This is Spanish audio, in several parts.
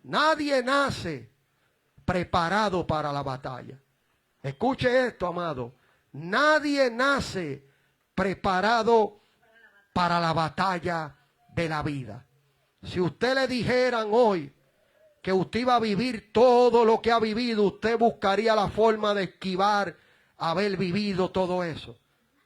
Nadie nace preparado para la batalla. Escuche esto, amado. Nadie nace preparado para la batalla de la vida. Si usted le dijeran hoy que usted iba a vivir todo lo que ha vivido, usted buscaría la forma de esquivar haber vivido todo eso.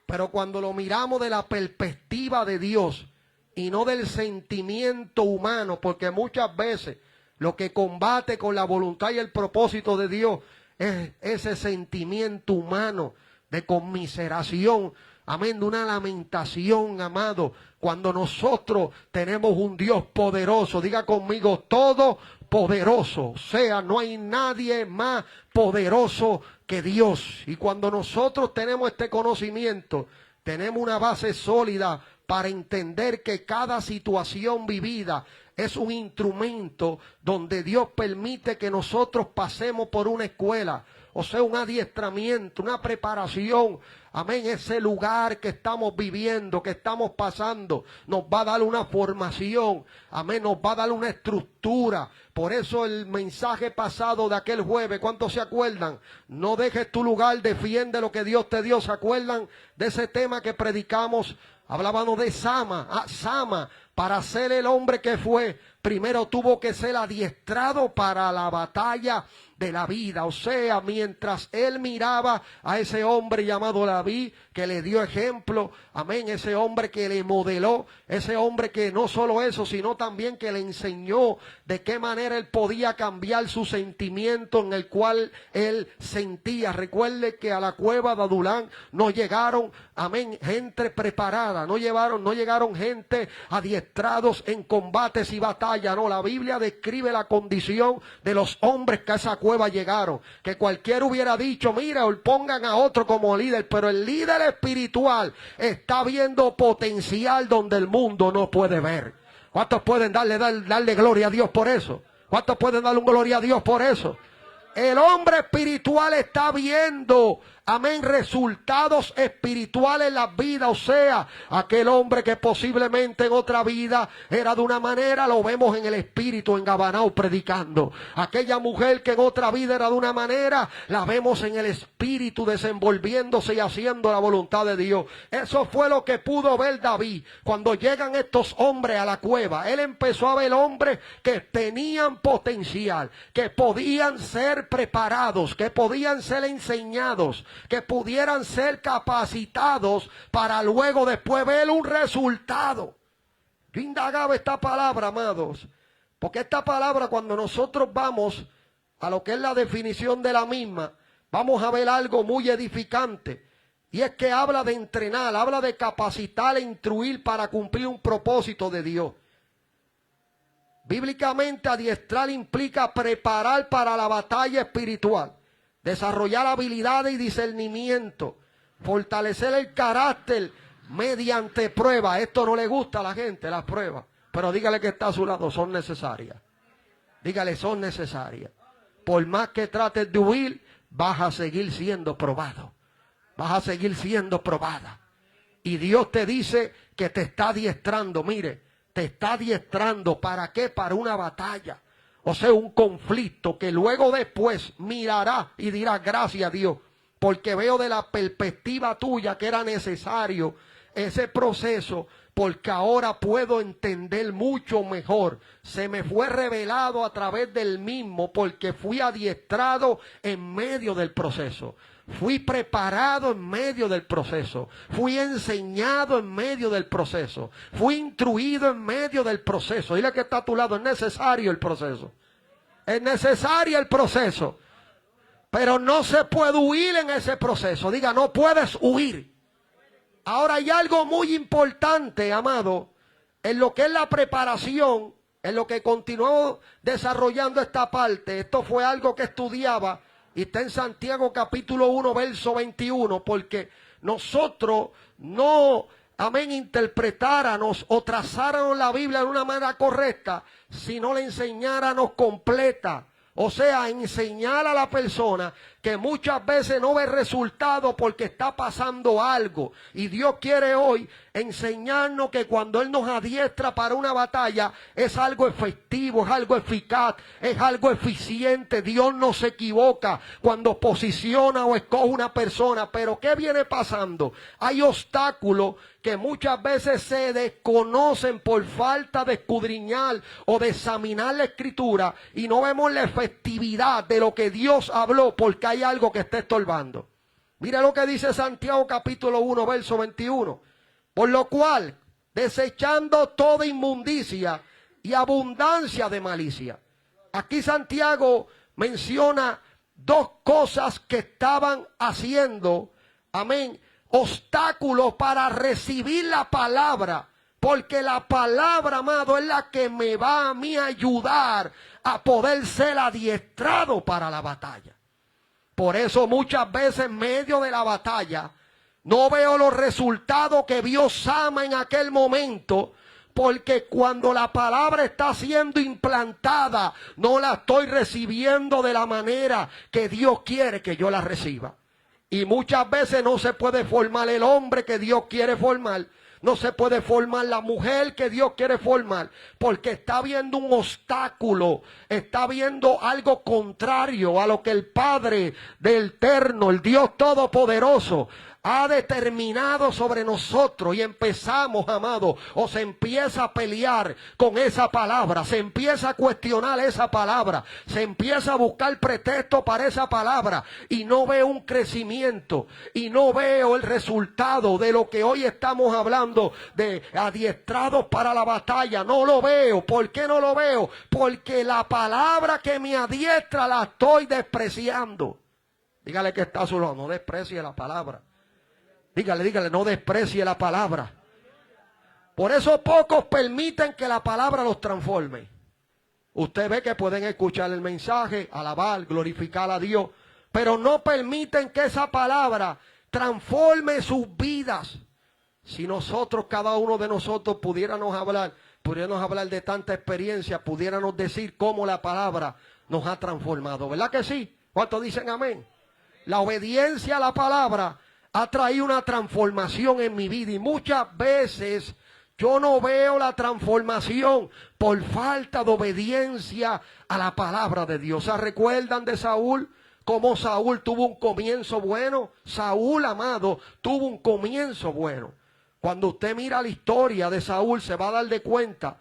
Pero cuando lo miramos de la perspectiva de Dios y no del sentimiento humano, porque muchas veces lo que combate con la voluntad y el propósito de Dios es ese sentimiento humano de conmiseración, amén, de una lamentación, amado, cuando nosotros tenemos un Dios poderoso. Diga conmigo, todopoderoso. O sea, no hay nadie más poderoso que Dios. Y cuando nosotros tenemos este conocimiento, tenemos una base sólida para entender que cada situación vivida es un instrumento donde Dios permite que nosotros pasemos por una escuela, o sea, un adiestramiento, una preparación. Amén, ese lugar que estamos viviendo, que estamos pasando, nos va a dar una formación. Amén, nos va a dar una estructura. Por eso el mensaje pasado de aquel jueves, ¿cuántos se acuerdan? No dejes tu lugar, defiende lo que Dios te dio. ¿Se acuerdan de ese tema que predicamos? Hablábamos de Sama. Sama, para ser el hombre que fue, primero tuvo que ser adiestrado para la batalla de la vida. O sea, mientras él miraba a ese hombre llamado David, que le dio ejemplo, amén, ese hombre que le modeló, ese hombre que no solo eso, sino también que le enseñó de qué manera él podía cambiar su sentimiento en el cual él sentía. Recuerde que a la cueva de Adulán no llegaron, amén, gente preparada, no llegaron gente adiestrados en combates y batallas. No, la Biblia describe la condición de los hombres que a esa cueva llegaron, que cualquiera hubiera dicho, mira, pongan a otro como líder, pero el líder espiritual está viendo potencial donde el mundo no puede ver. ¿Cuántos pueden darle gloria a Dios por eso? ¿Cuántos pueden darle un gloria a Dios por eso? El hombre espiritual está viendo, amén, resultados espirituales en la vida. O sea, aquel hombre que posiblemente en otra vida era de una manera, lo vemos en el espíritu en Gabanao predicando. Aquella mujer que en otra vida era de una manera, la vemos en el espíritu desenvolviéndose y haciendo la voluntad de Dios. Eso fue lo que pudo ver David. Cuando llegan estos hombres a la cueva, él empezó a ver hombres que tenían potencial, que podían ser preparados, que podían ser enseñados, que pudieran ser capacitados para luego después ver un resultado. Yo indagaba esta palabra, amados, porque esta palabra, cuando nosotros vamos a lo que es la definición de la misma, vamos a ver algo muy edificante. Y es que habla de entrenar, habla de capacitar e instruir para cumplir un propósito de Dios. Bíblicamente, adiestrar implica preparar para la batalla espiritual, desarrollar habilidades y discernimiento, fortalecer el carácter mediante pruebas. Esto no le gusta a la gente, las pruebas, pero dígale que está a su lado, son necesarias. Dígale, son necesarias. Por más que trates de huir, vas a seguir siendo probado. Vas a seguir siendo probada. Y Dios te dice que te está adiestrando, mire, te está adiestrando. ¿Para qué? Para una batalla. O sea, un conflicto que luego después mirará y dirá, gracias a Dios, porque veo de la perspectiva tuya que era necesario ese proceso, porque ahora puedo entender mucho mejor. Se me fue revelado a través del mismo, porque fui adiestrado en medio del proceso. Fui preparado en medio del proceso. Fui enseñado en medio del proceso. Fui instruido en medio del proceso. Dile que está a tu lado, es necesario el proceso. Es necesario el proceso. Pero no se puede huir en ese proceso. Diga, no puedes huir. Ahora hay algo muy importante, amado, en lo que es la preparación, en lo que continuó desarrollando esta parte. Esto fue algo que estudiaba y está en Santiago capítulo 1, verso 21, porque nosotros no, amén, interpretáramos o trazáramos la Biblia de una manera correcta si no la enseñáramos completa. O sea, enseñar a la persona que muchas veces no ve resultado porque está pasando algo. Y Dios quiere hoy enseñarnos que cuando Él nos adiestra para una batalla es algo efectivo, es algo eficaz, es algo eficiente. Dios no se equivoca cuando posiciona o escoge una persona. Pero ¿qué viene pasando? Hay obstáculos que muchas veces se desconocen por falta de escudriñar o de examinar la Escritura y no vemos la efectividad de lo que Dios habló porque hay algo que está estorbando. Mira lo que dice Santiago capítulo 1, verso 21. Por lo cual, desechando toda inmundicia y abundancia de malicia. Aquí Santiago menciona dos cosas que estaban haciendo, amén, obstáculos para recibir la palabra. Porque la palabra, amado, es la que me va a mí ayudar a poder ser adiestrado para la batalla. Por eso muchas veces en medio de la batalla no veo los resultados que Dios ama en aquel momento, porque cuando la palabra está siendo implantada, no la estoy recibiendo de la manera que Dios quiere que yo la reciba. Y muchas veces no se puede formar el hombre que Dios quiere formar. No se puede formar la mujer que Dios quiere formar, porque está viendo un obstáculo, está viendo algo contrario a lo que el Padre del Eterno, el Dios Todopoderoso, ha determinado sobre nosotros. Y empezamos, amado, o se empieza a pelear con esa palabra, se empieza a cuestionar esa palabra, se empieza a buscar pretexto para esa palabra y no veo un crecimiento y no veo el resultado de lo que hoy estamos hablando de adiestrados para la batalla. No lo veo. ¿Por qué no lo veo? Porque la palabra que me adiestra la estoy despreciando. Dígale que está a su lado, no desprecie la palabra. Dígale, no desprecie la palabra. Por eso pocos permiten que la palabra los transforme. Usted ve que pueden escuchar el mensaje, alabar, glorificar a Dios, pero no permiten que esa palabra transforme sus vidas. Si nosotros, cada uno de nosotros, pudiéramos hablar de tanta experiencia, pudiéramos decir cómo la palabra nos ha transformado. ¿Verdad que sí? ¿Cuántos dicen amén? La obediencia a la palabra ha traído una transformación en mi vida y muchas veces yo no veo la transformación por falta de obediencia a la palabra de Dios. ¿Se recuerdan de Saúl? Cómo Saúl tuvo un comienzo bueno. Saúl, amado, tuvo un comienzo bueno. Cuando usted mira la historia de Saúl se va a dar de cuenta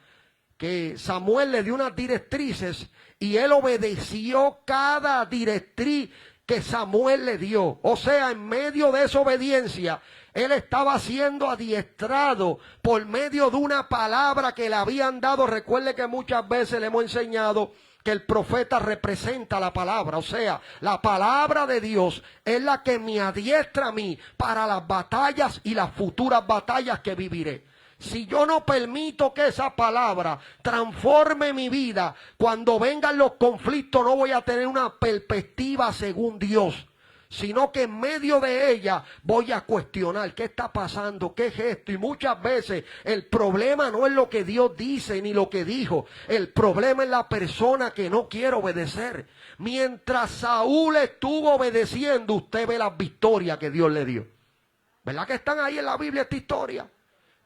que Samuel le dio unas directrices y él obedeció cada directriz que Samuel le dio. O sea, en medio de esa obediencia, él estaba siendo adiestrado por medio de una palabra que le habían dado. Recuerde que muchas veces le hemos enseñado que el profeta representa la palabra. O sea, la palabra de Dios es la que me adiestra a mí para las batallas y las futuras batallas que viviré. Si yo no permito que esa palabra transforme mi vida, cuando vengan los conflictos no voy a tener una perspectiva según Dios, sino que en medio de ella voy a cuestionar qué está pasando, qué es esto. Y muchas veces el problema no es lo que Dios dice ni lo que dijo, el problema es la persona que no quiere obedecer. Mientras Saúl estuvo obedeciendo, usted ve las victorias que Dios le dio. ¿Verdad que están ahí en la Biblia esta historia?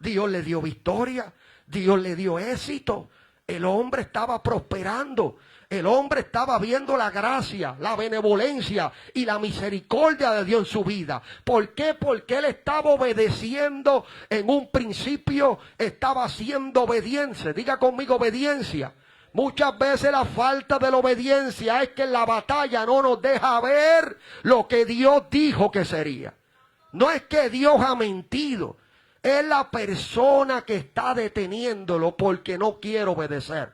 Dios le dio victoria, Dios le dio éxito. El hombre estaba prosperando, el hombre estaba viendo la gracia, la benevolencia y la misericordia de Dios en su vida. ¿Por qué? Porque él estaba obedeciendo en un principio, estaba haciendo obediencia. Diga conmigo, obediencia. Muchas veces la falta de la obediencia es que en la batalla no nos deja ver lo que Dios dijo que sería. No es que Dios ha mentido. Es la persona que está deteniéndolo porque no quiere obedecer.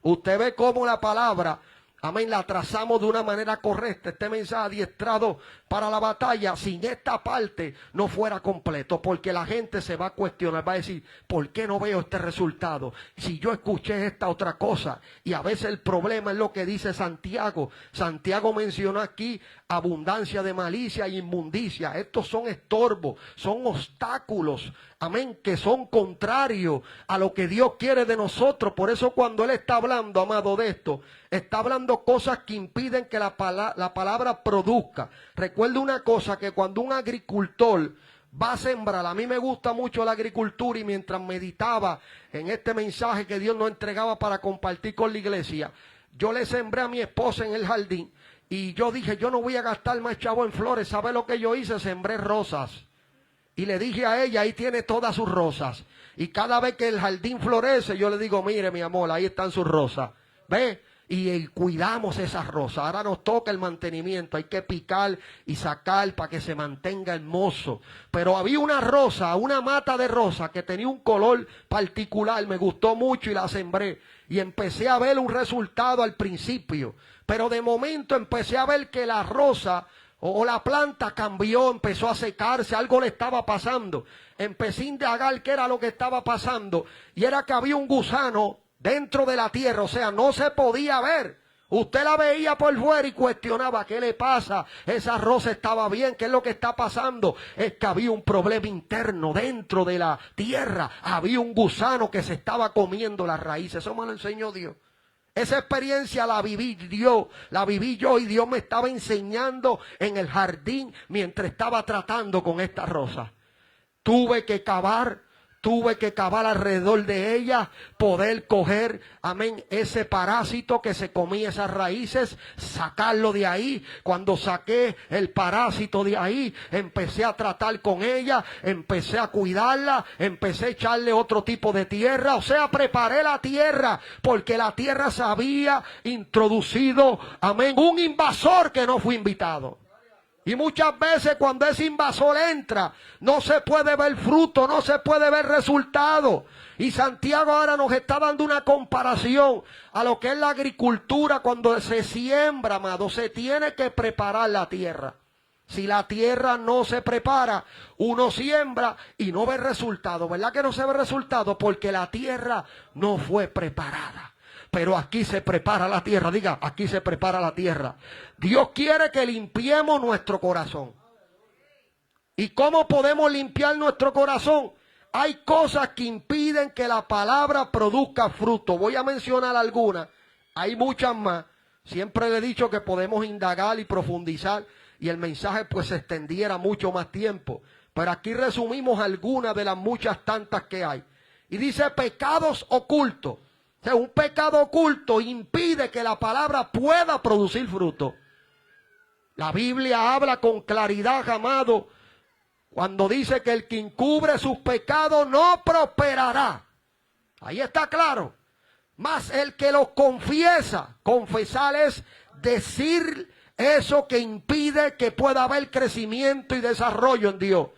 Usted ve cómo la palabra, amén, la trazamos de una manera correcta. Este mensaje adiestrado para la batalla, sin esta parte no fuera completo, porque la gente se va a cuestionar, va a decir, ¿por qué no veo este resultado? Si yo escuché esta otra cosa. Y a veces el problema es lo que dice Santiago. Santiago mencionó aquí abundancia de malicia e inmundicia. Estos son estorbos, son obstáculos, amén, que son contrarios a lo que Dios quiere de nosotros. Por eso cuando Él está hablando, amado, de esto, está hablando cosas que impiden que la palabra produzca. Recuerda una cosa, que cuando un agricultor va a sembrar. A mí me gusta mucho la agricultura y mientras meditaba en este mensaje que Dios nos entregaba para compartir con la iglesia, yo le sembré a mi esposa en el jardín y yo dije, yo no voy a gastar más chavo en flores. ¿Sabe lo que yo hice? Sembré rosas. Y le dije a ella, ahí tiene todas sus rosas. Y cada vez que el jardín florece, yo le digo, mire mi amor, ahí están sus rosas. ¿Ve? Y cuidamos esas rosas. Ahora nos toca el mantenimiento. Hay que picar y sacar para que se mantenga hermoso. Pero había una rosa, una mata de rosa que tenía un color particular. Me gustó mucho y la sembré. Y empecé a ver un resultado al principio. Pero de momento empecé a ver que la rosa o la planta cambió, empezó a secarse, algo le estaba pasando. Empecé a indagar qué era lo que estaba pasando. Y era que había un gusano dentro de la tierra, o sea, no se podía ver. Usted la veía por fuera y cuestionaba, ¿qué le pasa? Esa rosa estaba bien, ¿qué es lo que está pasando? Es que había un problema interno dentro de la tierra. Había un gusano que se estaba comiendo las raíces. Eso me lo enseñó Dios. Esa experiencia la viví yo y Dios me estaba enseñando en el jardín mientras estaba tratando con esta rosa. Tuve que cavar alrededor de ella, poder coger, amén, ese parásito que se comía esas raíces, sacarlo de ahí. Cuando saqué el parásito de ahí, empecé a tratar con ella, empecé a cuidarla, empecé a echarle otro tipo de tierra, o sea, preparé la tierra, porque la tierra se había introducido, amén, un invasor que no fue invitado. Y muchas veces cuando ese invasor entra, no se puede ver fruto, no se puede ver resultado. Y Santiago ahora nos está dando una comparación a lo que es la agricultura. Cuando se siembra, amado, se tiene que preparar la tierra. Si la tierra no se prepara, uno siembra y no ve resultado. ¿Verdad que no se ve resultado? Porque la tierra no fue preparada. Pero aquí se prepara la tierra. Diga, aquí se prepara la tierra. Dios quiere que limpiemos nuestro corazón. ¿Y cómo podemos limpiar nuestro corazón? Hay cosas que impiden que la palabra produzca fruto. Voy a mencionar algunas. Hay muchas más. Siempre le he dicho que podemos indagar y profundizar y el mensaje pues se extendiera mucho más tiempo. Pero aquí resumimos algunas de las muchas tantas que hay. Y dice pecados ocultos. O sea, un pecado oculto impide que la palabra pueda producir fruto. La Biblia habla con claridad, amado, cuando dice que el que encubre sus pecados no prosperará. Ahí está claro. Mas el que los confiesa, confesar es decir eso que impide que pueda haber crecimiento y desarrollo en Dios.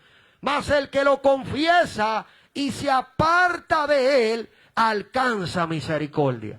Mas el que lo confiesa y se aparta de él, alcanza misericordia.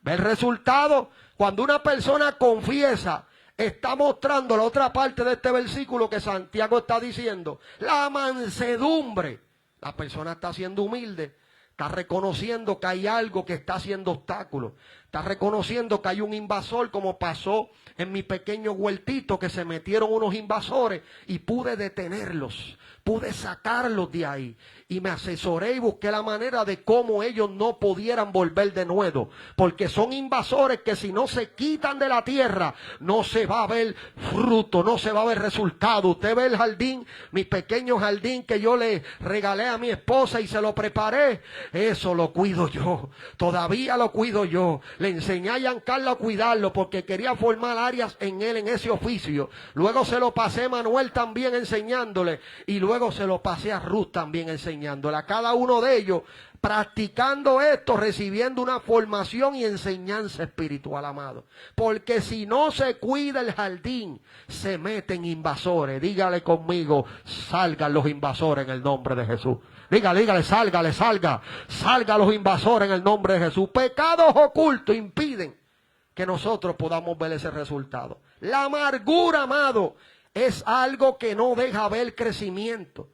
¿Ve el resultado? Cuando una persona confiesa, está mostrando la otra parte de este versículo que Santiago está diciendo. La mansedumbre. La persona está siendo humilde. Está reconociendo que hay algo que está haciendo obstáculos. Está reconociendo que hay un invasor, como pasó en mi pequeño huertito, que se metieron unos invasores y pude detenerlos. Pude sacarlos de ahí. Y me asesoré y busqué la manera de cómo ellos no pudieran volver de nuevo. Porque son invasores que si no se quitan de la tierra, no se va a ver fruto, no se va a ver resultado. Usted ve el jardín, mi pequeño jardín que yo le regalé a mi esposa y se lo preparé. Eso lo cuido yo. Todavía lo cuido yo. Le enseñé a Giancarlo a cuidarlo porque quería formar áreas en él, en ese oficio. Luego se lo pasé a Manuel también enseñándole. Y luego se lo pasé a Ruth también enseñándole. A cada uno de ellos practicando esto, recibiendo una formación y enseñanza espiritual, amado. Porque si no se cuida el jardín, se meten invasores. Dígale conmigo, salgan los invasores en el nombre de Jesús. Dígale, salga los invasores en el nombre de Jesús. Pecados ocultos impiden que nosotros podamos ver ese resultado. La amargura, amado, es algo que no deja ver crecimiento.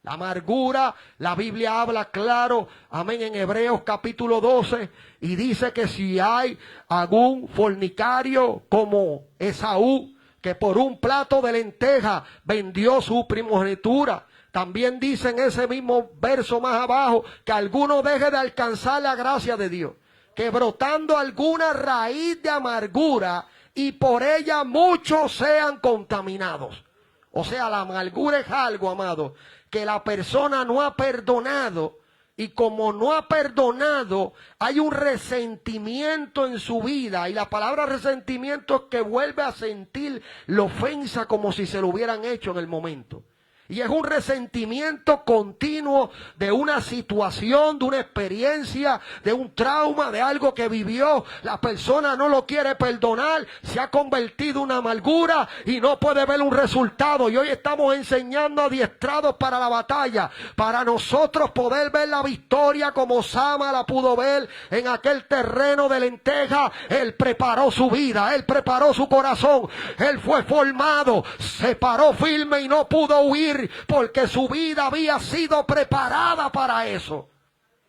La amargura, la Biblia habla claro, amén, en Hebreos capítulo 12, y dice que si hay algún fornicario como Esaú, que por un plato de lenteja vendió su primogenitura. También dice en ese mismo verso más abajo que alguno deje de alcanzar la gracia de Dios, que brotando alguna raíz de amargura y por ella muchos sean contaminados. O sea, la amargura es algo, amado, que la persona no ha perdonado. Y como no ha perdonado, hay un resentimiento en su vida. Y la palabra resentimiento es que vuelve a sentir la ofensa como si se lo hubieran hecho en el momento. Y es un resentimiento continuo de una situación, de una experiencia, de un trauma, de algo que vivió. La persona no lo quiere perdonar, se ha convertido en una amargura y no puede ver un resultado. Y hoy estamos enseñando adiestrados para la batalla, para nosotros poder ver la victoria como Sama la pudo ver en aquel terreno de lenteja. Él preparó su vida, él preparó su corazón, él fue formado, se paró firme y no pudo huir, porque su vida había sido preparada para eso.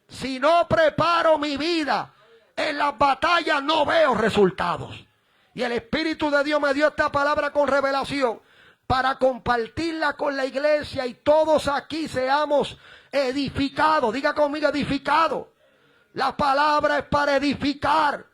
Si no preparo mi vida en las batallas, no veo resultados. Y el Espíritu de Dios me dio esta palabra con revelación para compartirla con la iglesia y todos aquí seamos edificados. Diga conmigo, edificados. La palabra es para edificar.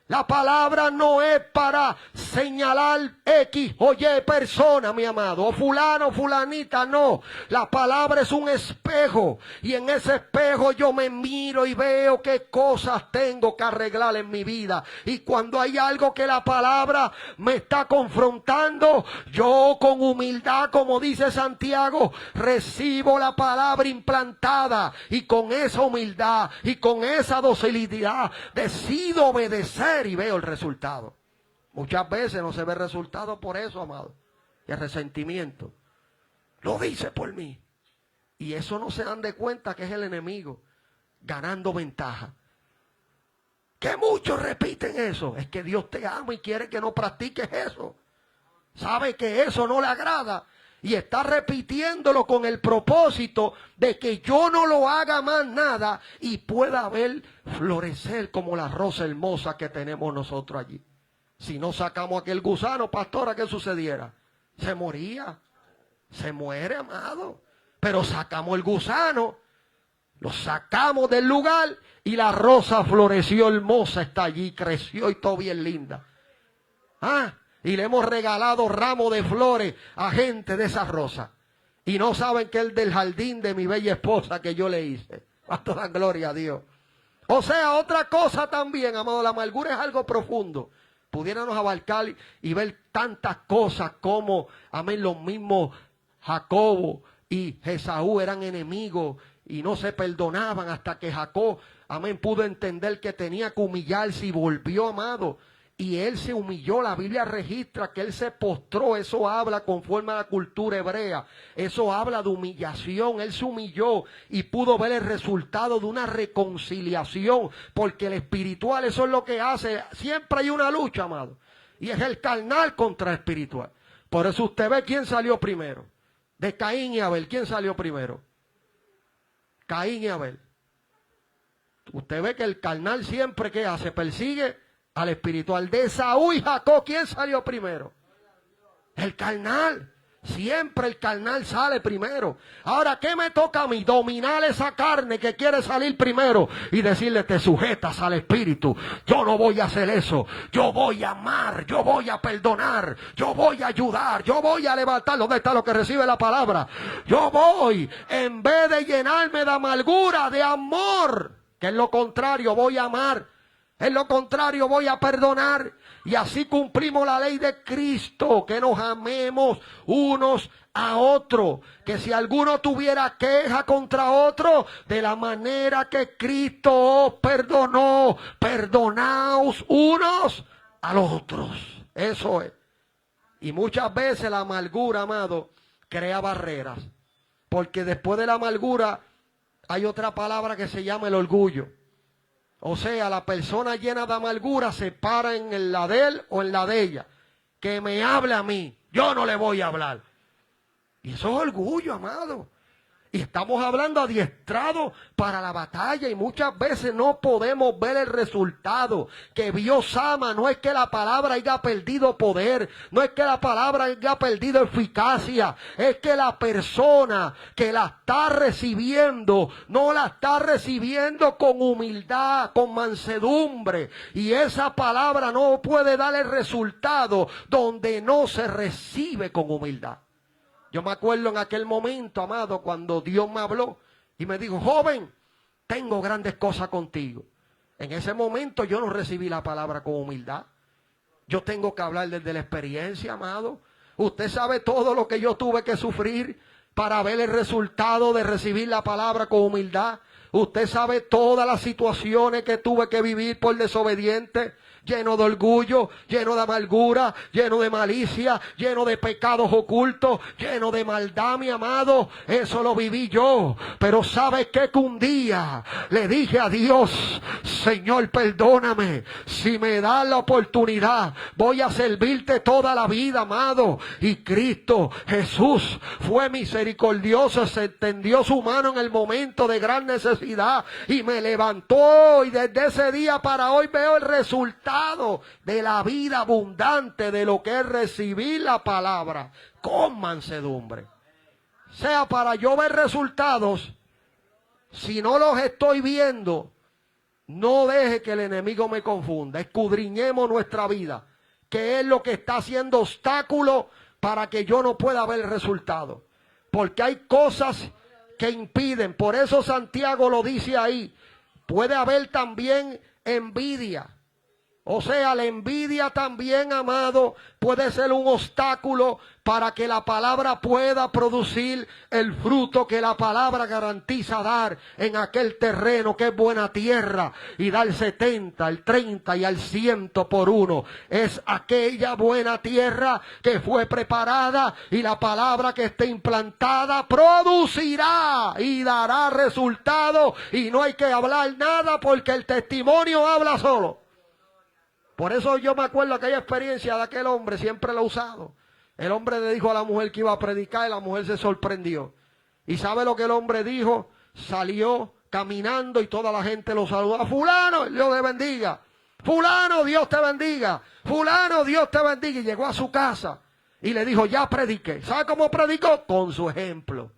La palabra no es para señalar X o Y persona, mi amado, o fulano, fulanita, no. La palabra es un espejo y en ese espejo yo me miro y veo qué cosas tengo que arreglar en mi vida. Y cuando hay algo que la palabra me está confrontando, yo con humildad, como dice Santiago, recibo la palabra implantada y con esa humildad y con esa docilidad decido obedecer y veo el resultado. Muchas veces no se ve el resultado por eso, amado. Y el resentimiento lo dice por mí. Y eso no se dan de cuenta que es el enemigo ganando ventaja. Que muchos repiten eso. Es que Dios te ama y quiere que no practiques eso. Sabe que eso no le agrada. Y está repitiéndolo con el propósito de que yo no lo haga más nada y pueda ver florecer como la rosa hermosa que tenemos nosotros allí. Si no sacamos aquel gusano, pastora, ¿qué sucediera? Se moría. Se muere, amado. Pero sacamos el gusano, lo sacamos del lugar y la rosa floreció hermosa, está allí, creció y todo bien linda. Y le hemos regalado ramos de flores a gente de esas rosas. Y no saben que es del jardín de mi bella esposa que yo le hice. A toda gloria a Dios. O sea, otra cosa también, amado, la amargura es algo profundo. Pudiéramos abarcar y ver tantas cosas como, amén, los mismos Jacobo y Esaú eran enemigos y no se perdonaban hasta que Jacob, amén, pudo entender que tenía que humillarse y volvió, amado. Y él se humilló, la Biblia registra que él se postró, eso habla conforme a la cultura hebrea, eso habla de humillación, él se humilló y pudo ver el resultado de una reconciliación, porque el espiritual eso es lo que hace, siempre hay una lucha, amado, y es el carnal contra el espiritual. Por eso usted ve quién salió primero, de Caín y Abel, ¿quién salió primero? Caín y Abel. Usted ve que el carnal siempre, ¿qué hace? Persigue al espiritual. De Esaú y Jacob, ¿quién salió primero? El carnal. Siempre el carnal sale primero. Ahora, ¿qué me toca a mí? Dominar esa carne que quiere salir primero y decirle, te sujetas al espíritu. Yo no voy a hacer eso. Yo voy a amar, yo voy a perdonar, yo voy a ayudar, yo voy a levantar. ¿Dónde está lo que recibe la palabra? Yo voy, en vez de llenarme de amargura, de amor, que es lo contrario, voy a amar. En lo contrario, voy a perdonar. Y así cumplimos la ley de Cristo, que nos amemos unos a otros. Que si alguno tuviera queja contra otro, de la manera que Cristo os perdonó, perdonaos unos a los otros. Eso es. Y muchas veces la amargura, amado, crea barreras. Porque después de la amargura hay otra palabra que se llama el orgullo. O sea, la persona llena de amargura se para en la de él o en la de ella. Que me hable a mí, yo no le voy a hablar. Y eso es orgullo, amado. Y estamos hablando adiestrado para la batalla y muchas veces no podemos ver el resultado que vio Sama. No es que la palabra haya perdido poder, no es que la palabra haya perdido eficacia, es que la persona que la está recibiendo, no la está recibiendo con humildad, con mansedumbre. Y esa palabra no puede dar el resultado donde no se recibe con humildad. Yo me acuerdo en aquel momento, amado, cuando Dios me habló y me dijo, joven, tengo grandes cosas contigo. En ese momento yo no recibí la palabra con humildad. Yo tengo que hablar desde la experiencia, amado. Usted sabe todo lo que yo tuve que sufrir para ver el resultado de recibir la palabra con humildad. Usted sabe todas las situaciones que tuve que vivir por desobediente, lleno de orgullo, lleno de amargura, lleno de malicia, lleno de pecados ocultos, lleno de maldad, mi amado. Eso lo viví yo. Pero ¿sabe qué? Que un día le dije a Dios, Señor, perdóname. Si me das la oportunidad, voy a servirte toda la vida, amado. Y Cristo Jesús fue misericordioso, se extendió su mano en el momento de gran necesidad y me levantó, y desde ese día para hoy veo el resultado de la vida abundante de lo que es recibir la palabra con mansedumbre. Sea para yo ver resultados, si no los estoy viendo, no deje que el enemigo me confunda. Escudriñemos nuestra vida, que es lo que está haciendo obstáculo para que yo no pueda ver el resultado. Porque hay cosas que impiden. Por eso Santiago lo dice ahí. Puede haber también envidia. O sea, la envidia también, amado, puede ser un obstáculo para que la palabra pueda producir el fruto que la palabra garantiza dar en aquel terreno que es buena tierra, y dar 70, el 30 y al 100 por uno. Es aquella buena tierra que fue preparada, y la palabra que esté implantada producirá y dará resultado, y no hay que hablar nada porque el testimonio habla solo. Por eso yo me acuerdo aquella experiencia de aquel hombre, siempre lo he usado. El hombre le dijo a la mujer que iba a predicar y la mujer se sorprendió. ¿Y sabe lo que el hombre dijo? Salió caminando y toda la gente lo saludó. Fulano, Dios te bendiga. Fulano, Dios te bendiga. Fulano, Dios te bendiga. Y llegó a su casa y le dijo, ya prediqué. ¿Sabe cómo predicó? Con su ejemplo.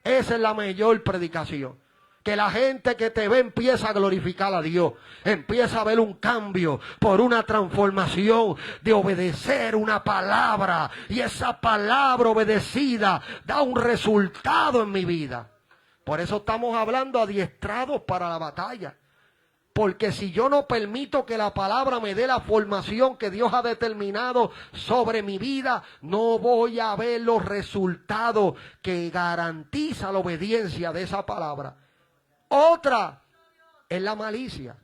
Esa es la mayor predicación. Que la gente que te ve empieza a glorificar a Dios. Empieza a ver un cambio por una transformación de obedecer una palabra. Y esa palabra obedecida da un resultado en mi vida. Por eso estamos hablando adiestrados para la batalla. Porque si yo no permito que la palabra me dé la formación que Dios ha determinado sobre mi vida, no voy a ver los resultados que garantiza la obediencia de esa palabra. Otra es la malicia.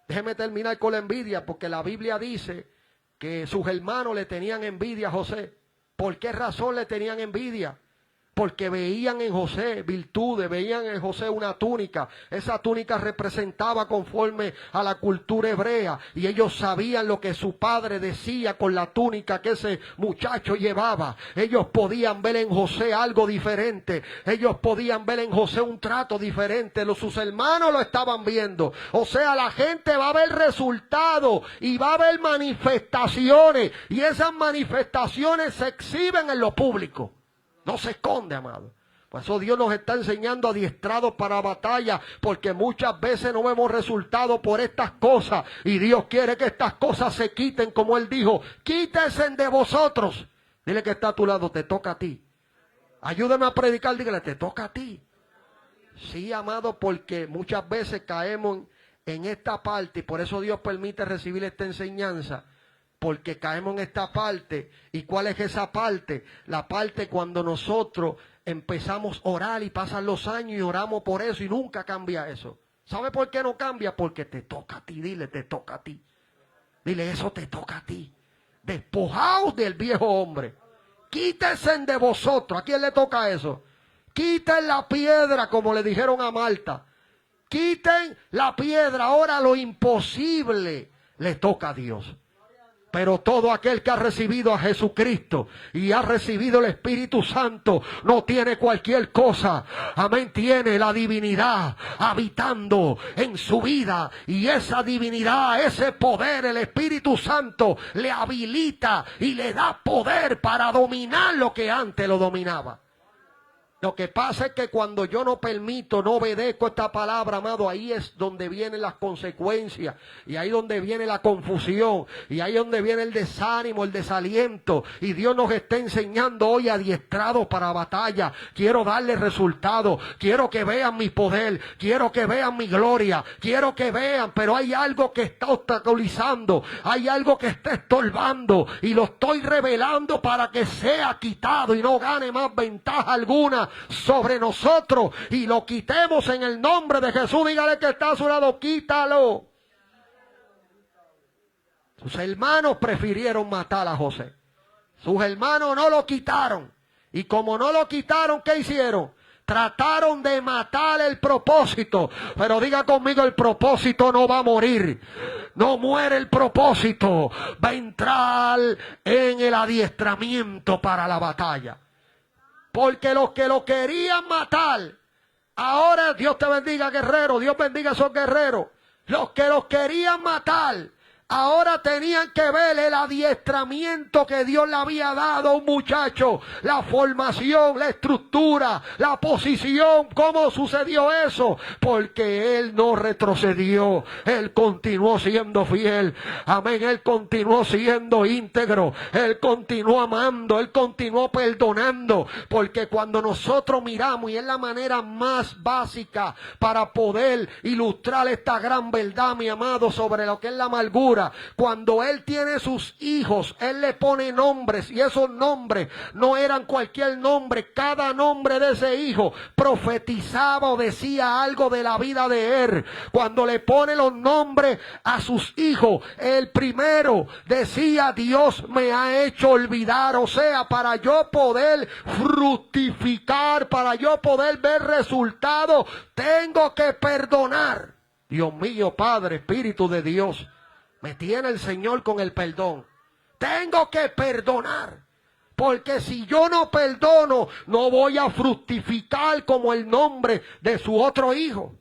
Déjeme terminar con la envidia, porque la Biblia dice que sus hermanos le tenían envidia a José. ¿Por qué razón le tenían envidia? Porque veían en José virtudes, veían en José una túnica. Esa túnica representaba conforme a la cultura hebrea. Y ellos sabían lo que su padre decía con la túnica que ese muchacho llevaba. Ellos podían ver en José algo diferente. Ellos podían ver en José un trato diferente. Sus hermanos lo estaban viendo. O sea, la gente va a ver resultados y va a ver manifestaciones. Y esas manifestaciones se exhiben en lo público. No se esconde, amado. Por eso Dios nos está enseñando adiestrados para batalla, porque muchas veces no vemos resultados por estas cosas, y Dios quiere que estas cosas se quiten, como Él dijo, quítense de vosotros. Dile que está a tu lado, te toca a ti. Ayúdame a predicar, dígale, te toca a ti. Sí, amado, porque muchas veces caemos en esta parte, y por eso Dios permite recibir esta enseñanza. Porque caemos en esta parte. ¿Y cuál es esa parte? La parte cuando nosotros empezamos a orar y pasan los años y oramos por eso y nunca cambia eso. ¿Sabe por qué no cambia? Porque te toca a ti, dile, te toca a ti. Dile, eso te toca a ti. Despojaos del viejo hombre. Quítense de vosotros. ¿A quién le toca eso? Quiten la piedra, como le dijeron a Marta. Quiten la piedra. Ahora lo imposible le toca a Dios. Pero todo aquel que ha recibido a Jesucristo y ha recibido el Espíritu Santo no tiene cualquier cosa. Amén, tiene la divinidad habitando en su vida. Y esa divinidad, ese poder, el Espíritu Santo le habilita y le da poder para dominar lo que antes lo dominaba. Lo que pasa es que cuando yo no permito, no obedezco esta palabra, amado, ahí es donde vienen las consecuencias. Y ahí donde viene la confusión. Y ahí donde viene el desánimo, el desaliento. Y Dios nos está enseñando hoy adiestrados para batalla. Quiero darle resultados. Quiero que vean mi poder. Quiero que vean mi gloria. Quiero que vean. Pero hay algo que está obstaculizando. Hay algo que está estorbando. Y lo estoy revelando para que sea quitado y no gane más ventaja alguna sobre nosotros, y lo quitemos en el nombre de Jesús. Dígale que está a su lado, quítalo. Sus hermanos prefirieron matar a José. Sus hermanos no lo quitaron. Y como no lo quitaron, ¿qué hicieron? Trataron de matar el propósito. Pero diga conmigo, el propósito no va a morir. No muere el propósito. Va a entrar en el adiestramiento para la batalla. Porque los que lo querían matar, ahora Dios te bendiga, guerrero, Dios bendiga a esos guerreros. Los que los querían matar, ahora tenían que ver el adiestramiento que Dios le había dado a un muchacho. La formación, la estructura, la posición. ¿Cómo sucedió eso? Porque él no retrocedió. Él continuó siendo fiel. Amén. Él continuó siendo íntegro. Él continuó amando. Él continuó perdonando. Porque cuando nosotros miramos, y es la manera más básica para poder ilustrar esta gran verdad, mi amado, sobre lo que es la amargura. Cuando él tiene sus hijos, él le pone nombres, y esos nombres no eran cualquier nombre. Cada nombre de ese hijo profetizaba o decía algo de la vida de él. Cuando le pone los nombres a sus hijos, el primero decía: Dios me ha hecho olvidar. O sea, para yo poder fructificar, para yo poder ver resultados, tengo que perdonar. Dios mío, Padre, Espíritu de Dios, me tiene el Señor con el perdón. Tengo que perdonar. Porque si yo no perdono, no voy a fructificar como el nombre de su otro hijo.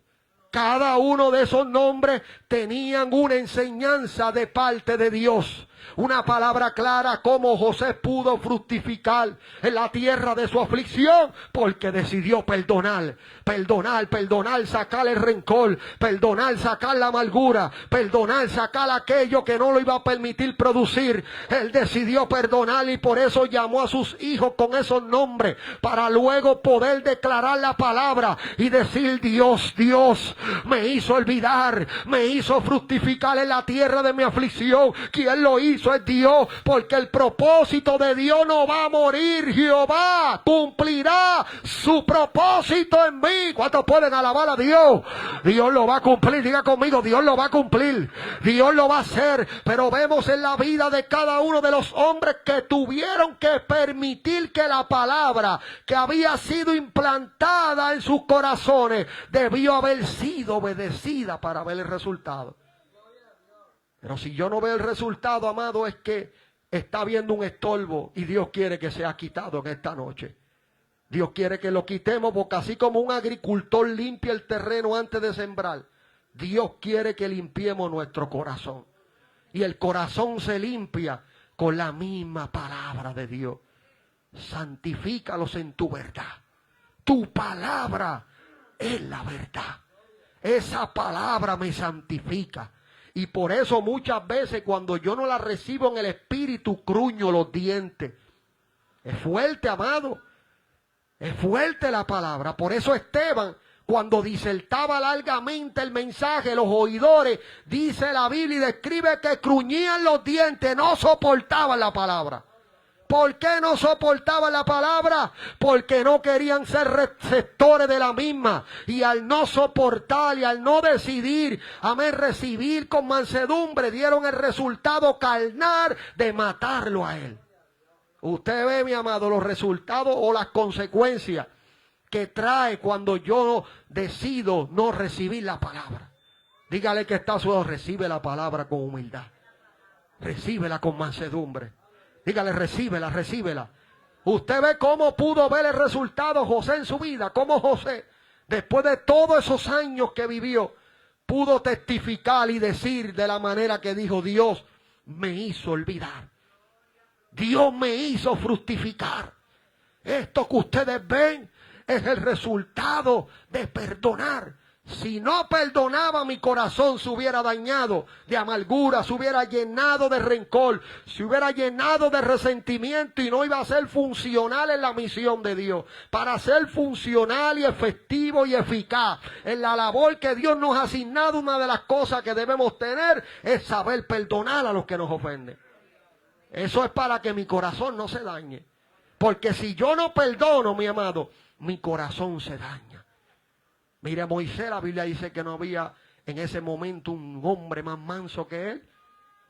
Cada uno de esos nombres tenían una enseñanza de parte de Dios. Una palabra clara, cómo José pudo fructificar en la tierra de su aflicción, porque decidió perdonar, sacar el rencor, perdonar, sacar la amargura, perdonar, sacar aquello que no lo iba a permitir producir. Él decidió perdonar, y por eso llamó a sus hijos con esos nombres, para luego poder declarar la palabra y decir: Dios me hizo olvidar, me hizo fructificar en la tierra de mi aflicción. ¿Quién lo hizo? Es Dios, porque el propósito de Dios no va a morir. Jehová cumplirá su propósito en mí. ¿Cuántos pueden alabar a Dios? Dios lo va a cumplir. Diga conmigo, Dios lo va a cumplir. Dios lo va a hacer. Pero vemos en la vida de cada uno de los hombres que tuvieron que permitir que la palabra que había sido implantada en sus corazones debió haber sido obedecida para ver el resultado. Pero si yo no veo el resultado, amado, es que está viendo un estorbo, y Dios quiere que sea quitado en esta noche. Dios quiere que lo quitemos, porque así como un agricultor limpia el terreno antes de sembrar, Dios quiere que limpiemos nuestro corazón. Y el corazón se limpia con la misma palabra de Dios. Santifícalos en tu verdad. Tu palabra es la verdad. Esa palabra me santifica. Y por eso muchas veces cuando yo no la recibo en el espíritu, cruño los dientes. Es fuerte, amado. Es fuerte la palabra. Por eso Esteban, cuando disertaba largamente el mensaje, los oidores, dice la Biblia y describe que cruñían los dientes, no soportaban la palabra. ¿Por qué no soportaban la palabra? Porque no querían ser receptores de la misma. Y al no soportar y al no decidir, amén, recibir con mansedumbre, dieron el resultado carnal de matarlo a él. Usted ve, mi amado, los resultados o las consecuencias que trae cuando yo decido no recibir la palabra. Dígale que está a su lado: recibe la palabra con humildad. Recíbela con mansedumbre. Dígale: recíbela, recíbela. Usted ve cómo pudo ver el resultado José en su vida. Cómo José, después de todos esos años que vivió, pudo testificar y decir de la manera que dijo: Dios me hizo olvidar. Dios me hizo fructificar. Esto que ustedes ven es el resultado de perdonar. Si no perdonaba, mi corazón se hubiera dañado de amargura, se hubiera llenado de rencor, se hubiera llenado de resentimiento y no iba a ser funcional en la misión de Dios. Para ser funcional y efectivo y eficaz en la labor que Dios nos ha asignado, una de las cosas que debemos tener es saber perdonar a los que nos ofenden. Eso es para que mi corazón no se dañe. Porque si yo no perdono, mi amado, mi corazón se daña. Mire, Moisés, la Biblia dice que no había en ese momento un hombre más manso que él.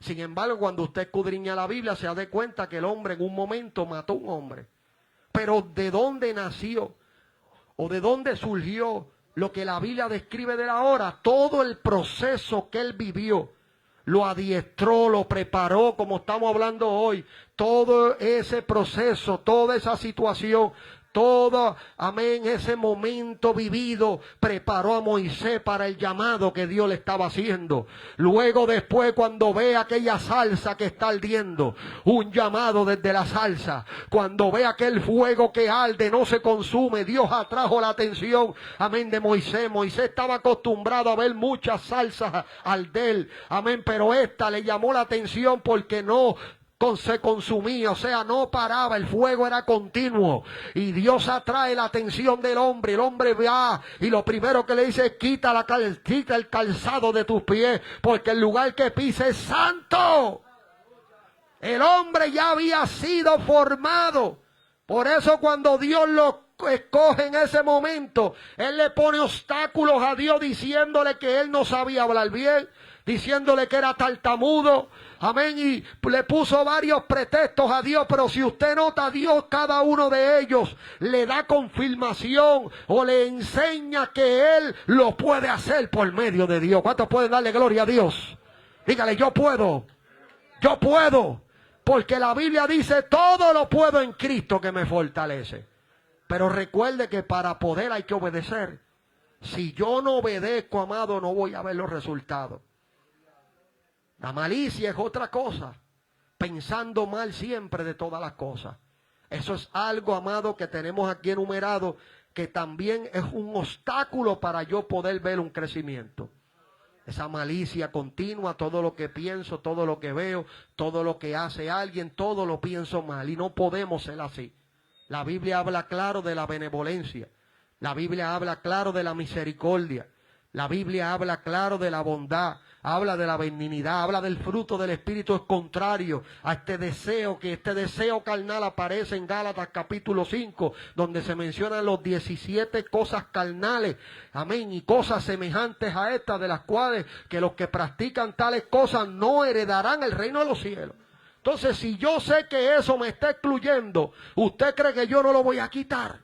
Sin embargo, cuando usted escudriña la Biblia, se da cuenta que el hombre en un momento mató a un hombre. Pero ¿de dónde nació? ¿O de dónde surgió lo que la Biblia describe de la hora? Todo el proceso que él vivió. Lo adiestró, lo preparó, como estamos hablando hoy. Todo ese proceso, toda esa situación, todo, amén, ese momento vivido preparó a Moisés para el llamado que Dios le estaba haciendo. Luego después, cuando ve aquella salsa que está ardiendo, un llamado desde la salsa. Cuando ve aquel fuego que arde, no se consume, Dios atrajo la atención, amén, de Moisés. Moisés estaba acostumbrado a ver muchas salsas arder, amén, pero esta le llamó la atención porque no se consumía, o sea, no paraba, el fuego era continuo. Y Dios atrae la atención del hombre. El hombre va y lo primero que le dice es: quita el calzado de tus pies, porque el lugar que pisa es santo. El hombre ya había sido formado. Por eso cuando Dios lo escoge en ese momento, Él le pone obstáculos a Dios, diciéndole que Él no sabía hablar bien, diciéndole que era tartamudo, amén, y le puso varios pretextos a Dios. Pero si usted nota, a Dios cada uno de ellos le da confirmación o le enseña que Él lo puede hacer por medio de Dios. ¿Cuántos pueden darle gloria a Dios? Dígale: yo puedo, porque la Biblia dice: todo lo puedo en Cristo que me fortalece. Pero recuerde que para poder hay que obedecer. Si yo no obedezco, amado, no voy a ver los resultados. La malicia es otra cosa, pensando mal siempre de todas las cosas. Eso es algo, amado, que tenemos aquí enumerado, que también es un obstáculo para yo poder ver un crecimiento. Esa malicia continua, todo lo que pienso, todo lo que veo, todo lo que hace alguien, todo lo pienso mal, y no podemos ser así. La Biblia habla claro de la benevolencia, la Biblia habla claro de la misericordia, la Biblia habla claro de la bondad, habla de la benignidad, habla del fruto del Espíritu. Es contrario a este deseo, que este deseo carnal aparece en Gálatas capítulo 5, donde se mencionan los 17 cosas carnales, amén, y cosas semejantes a estas, de las cuales que los que practican tales cosas no heredarán el reino de los cielos. Entonces, si yo sé que eso me está excluyendo, ¿usted cree que yo no lo voy a quitar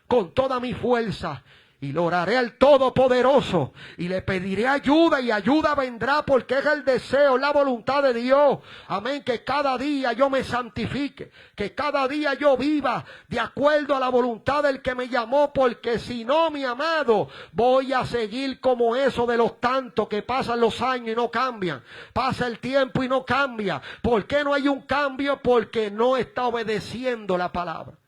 con toda mi fuerza? Y lo oraré al Todopoderoso y le pediré ayuda, y ayuda vendrá, porque es el deseo, la voluntad de Dios. Amén, que cada día yo me santifique, que cada día yo viva de acuerdo a la voluntad del que me llamó, porque si no, mi amado, voy a seguir como eso de los tantos que pasan los años y no cambian. Pasa el tiempo y no cambia. ¿Por qué no hay un cambio? Porque no está obedeciendo la palabra.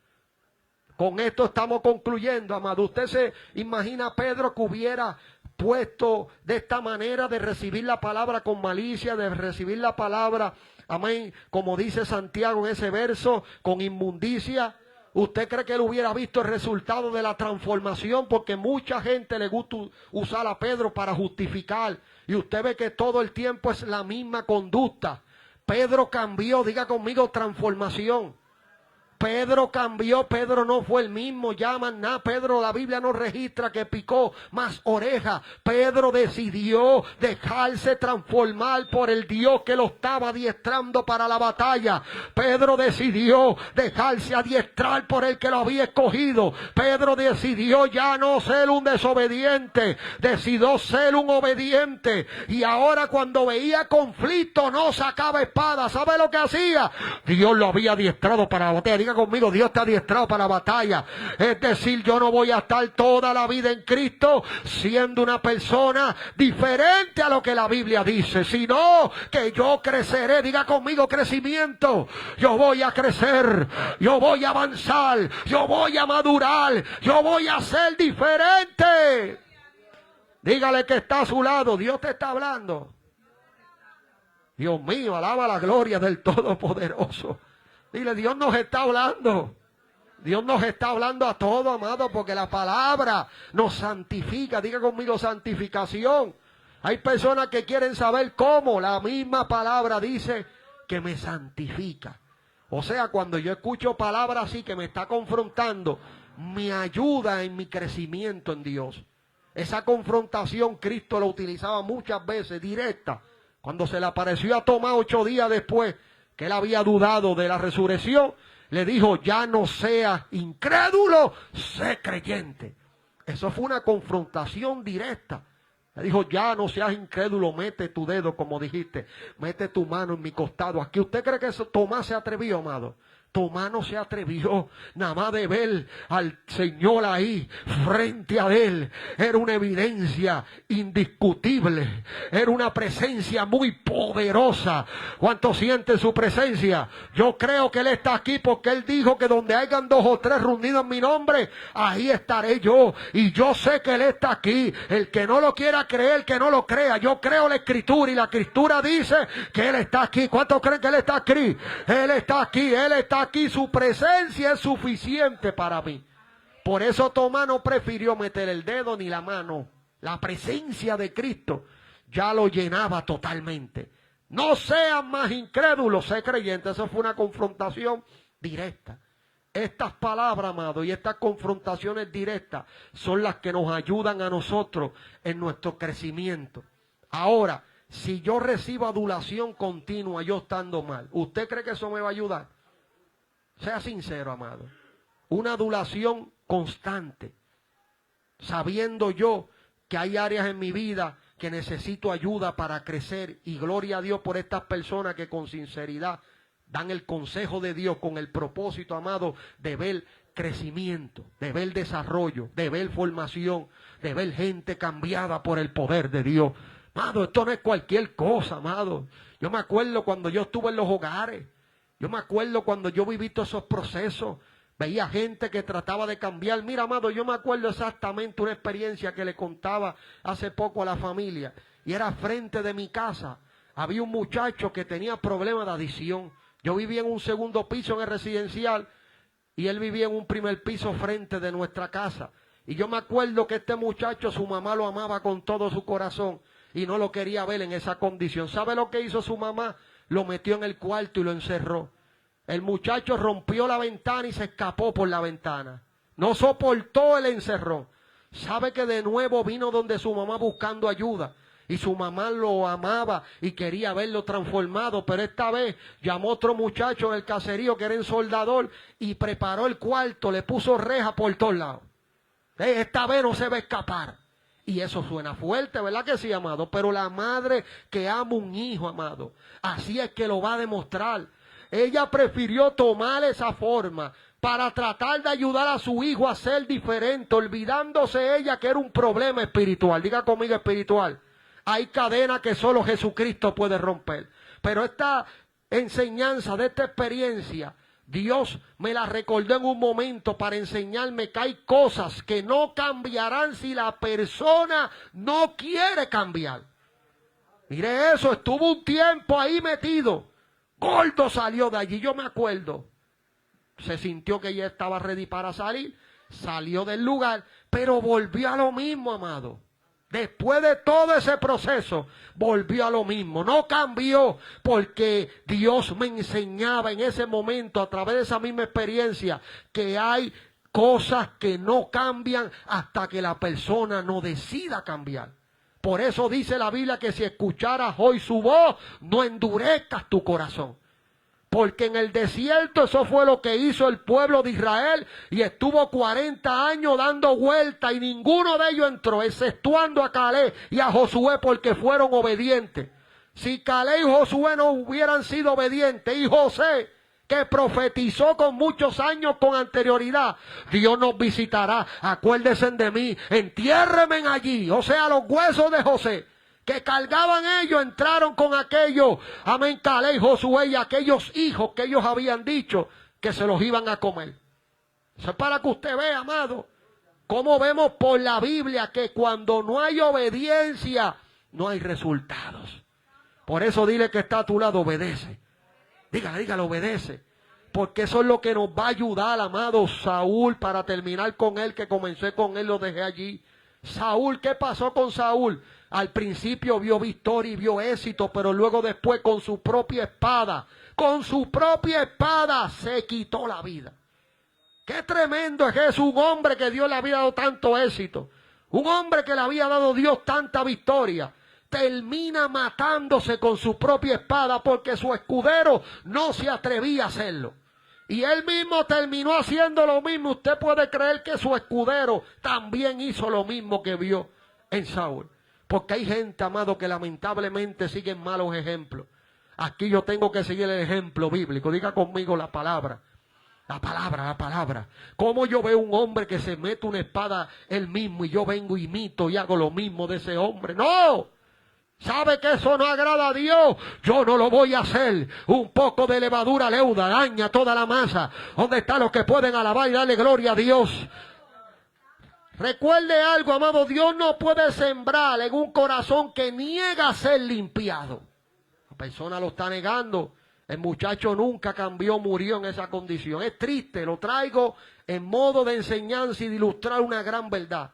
Con esto estamos concluyendo, amado. Usted se imagina a Pedro que hubiera puesto de esta manera, de recibir la palabra con malicia, de recibir la palabra, amén, como dice Santiago en ese verso, con inmundicia. ¿Usted cree que él hubiera visto el resultado de la transformación? Porque mucha gente le gusta usar a Pedro para justificar. Y usted ve que todo el tiempo es la misma conducta. Pedro cambió, diga conmigo, transformación. Pedro cambió, Pedro no fue el mismo, llaman nada. Pedro, la Biblia no registra que picó más oreja. Pedro decidió dejarse transformar por el Dios que lo estaba adiestrando para la batalla. Pedro decidió dejarse adiestrar por el que lo había escogido. Pedro decidió ya no ser un desobediente, decidió ser un obediente. Y ahora, cuando veía conflicto, no sacaba espada. ¿Sabe lo que hacía? Dios lo había adiestrado para la batalla. Diga conmigo, Dios te ha adiestrado para la batalla. Es decir, yo no voy a estar toda la vida en Cristo siendo una persona diferente a lo que la Biblia dice, sino que yo creceré. Diga conmigo, crecimiento. Yo voy a crecer, yo voy a avanzar, yo voy a madurar, yo voy a ser diferente. Dígale que está a su lado, Dios te está hablando. Dios mío, alaba la gloria del Todopoderoso. Dile, Dios nos está hablando. Dios nos está hablando a todos, amados, porque la palabra nos santifica. Diga conmigo, santificación. Hay personas que quieren saber cómo. La misma palabra dice que me santifica. O sea, cuando yo escucho palabras así que me está confrontando, me ayuda en mi crecimiento en Dios. Esa confrontación Cristo la utilizaba muchas veces directa. Cuando se le apareció a Tomás 8 días después, que él había dudado de la resurrección, le dijo, ya no seas incrédulo, sé creyente. Eso fue una confrontación directa. Le dijo, ya no seas incrédulo, mete tu dedo, como dijiste, mete tu mano en mi costado. Aquí, ¿usted cree que Tomás se atrevió, amado? Tomás no se atrevió, nada más de ver al Señor ahí frente a él. Era una evidencia indiscutible, era una presencia muy poderosa. ¿Cuánto siente su presencia? Yo creo que Él está aquí porque Él dijo que donde hayan 2 o 3 reunidos en mi nombre, ahí estaré yo. Y yo sé que Él está aquí. El que no lo quiera creer, que no lo crea. Yo creo la Escritura y la Escritura dice que Él está aquí. ¿Cuántos creen que Él está aquí? Él está aquí, Él está aquí, su presencia es suficiente para mí. Por eso Tomás no prefirió meter el dedo ni la mano. La presencia de Cristo ya lo llenaba totalmente. No sean más incrédulos, sé creyentes. Eso fue una confrontación directa. Estas palabras, amado, y estas confrontaciones directas son las que nos ayudan a nosotros en nuestro crecimiento. Ahora, si yo recibo adulación continua, yo estando mal, ¿usted cree que eso me va a ayudar? Sea sincero, amado. Una adulación constante, sabiendo yo que hay áreas en mi vida que necesito ayuda para crecer, y gloria a Dios por estas personas que con sinceridad dan el consejo de Dios con el propósito, amado, de ver crecimiento, de ver desarrollo, de ver formación, de ver gente cambiada por el poder de Dios. Amado, esto no es cualquier cosa, amado. Yo me acuerdo cuando yo estuve en los hogares. Yo me acuerdo cuando yo viví todos esos procesos. Veía gente que trataba de cambiar. Mira, amado, yo me acuerdo exactamente una experiencia que le contaba hace poco a la familia. Y era frente de mi casa. Había un muchacho que tenía problemas de adicción. Yo vivía en un segundo piso en el residencial y él vivía en un primer piso frente de nuestra casa. Y yo me acuerdo que este muchacho, su mamá lo amaba con todo su corazón y no lo quería ver en esa condición. ¿Sabe lo que hizo su mamá? Lo metió en el cuarto y lo encerró. El muchacho rompió la ventana y se escapó por la ventana. No soportó el encerrón. Sabe que de nuevo vino donde su mamá buscando ayuda. Y su mamá lo amaba y quería verlo transformado. Pero esta vez llamó otro muchacho en el caserío que era un soldador y preparó el cuarto, le puso reja por todos lados. Esta vez no se va a escapar. Y eso suena fuerte, ¿verdad que sí, amado? Pero la madre que ama un hijo, amado, así es que lo va a demostrar. Ella prefirió tomar esa forma para tratar de ayudar a su hijo a ser diferente, olvidándose ella que era un problema espiritual. Diga conmigo, espiritual. Hay cadenas que solo Jesucristo puede romper. Pero esta enseñanza de esta experiencia, Dios me la recordó en un momento para enseñarme que hay cosas que no cambiarán si la persona no quiere cambiar. Mire eso, estuvo un tiempo ahí metido. Gordo salió de allí, yo me acuerdo. Se sintió que ya estaba ready para salir. Salió del lugar, pero volvió a lo mismo, amado. Después de todo ese proceso, volvió a lo mismo. No cambió porque Dios me enseñaba en ese momento, a través de esa misma experiencia, que hay cosas que no cambian hasta que la persona no decida cambiar. Por eso dice la Biblia que si escucharas hoy su voz, no endurezcas tu corazón. Porque en el desierto eso fue lo que hizo el pueblo de Israel y estuvo 40 años dando vuelta y ninguno de ellos entró, exceptuando a Caleb y a Josué porque fueron obedientes. Si Caleb y Josué no hubieran sido obedientes y José, que profetizó con muchos años con anterioridad, Dios nos visitará. Acuérdense de mí, entiérrenme allí. O sea, los huesos de José que cargaban ellos entraron con aquellos, amén, Caleb, Josué y aquellos hijos que ellos habían dicho que se los iban a comer. Eso es para que usted vea, amado, cómo vemos por la Biblia que cuando no hay obediencia, no hay resultados. Por eso dile que está a tu lado, obedece. Dígale, obedece. Porque eso es lo que nos va a ayudar, amado. Saúl, para terminar con él, que comencé con él, lo dejé allí. Saúl, ¿qué pasó con Saúl? Al principio vio victoria y vio éxito, pero luego después con su propia espada se quitó la vida. Qué tremendo es eso, un hombre que Dios le había dado tanto éxito, un hombre que le había dado Dios tanta victoria, termina matándose con su propia espada porque su escudero no se atrevía a hacerlo. Y él mismo terminó haciendo lo mismo. Usted puede creer que su escudero también hizo lo mismo que vio en Saúl. Porque hay gente, amado, que lamentablemente siguen malos ejemplos. Aquí yo tengo que seguir el ejemplo bíblico. Diga conmigo la palabra. La palabra. ¿Cómo yo veo un hombre que se mete una espada él mismo y yo vengo, imito y hago lo mismo de ese hombre? ¡No! ¿Sabe que eso no agrada a Dios? Yo no lo voy a hacer. Un poco de levadura leuda, daña toda la masa. ¿Dónde están los que pueden alabar y darle gloria a Dios? Recuerde algo, amado, Dios no puede sembrar en un corazón que niega ser limpiado. La persona lo está negando. El muchacho nunca cambió, murió en esa condición. Es triste, lo traigo en modo de enseñanza y de ilustrar una gran verdad.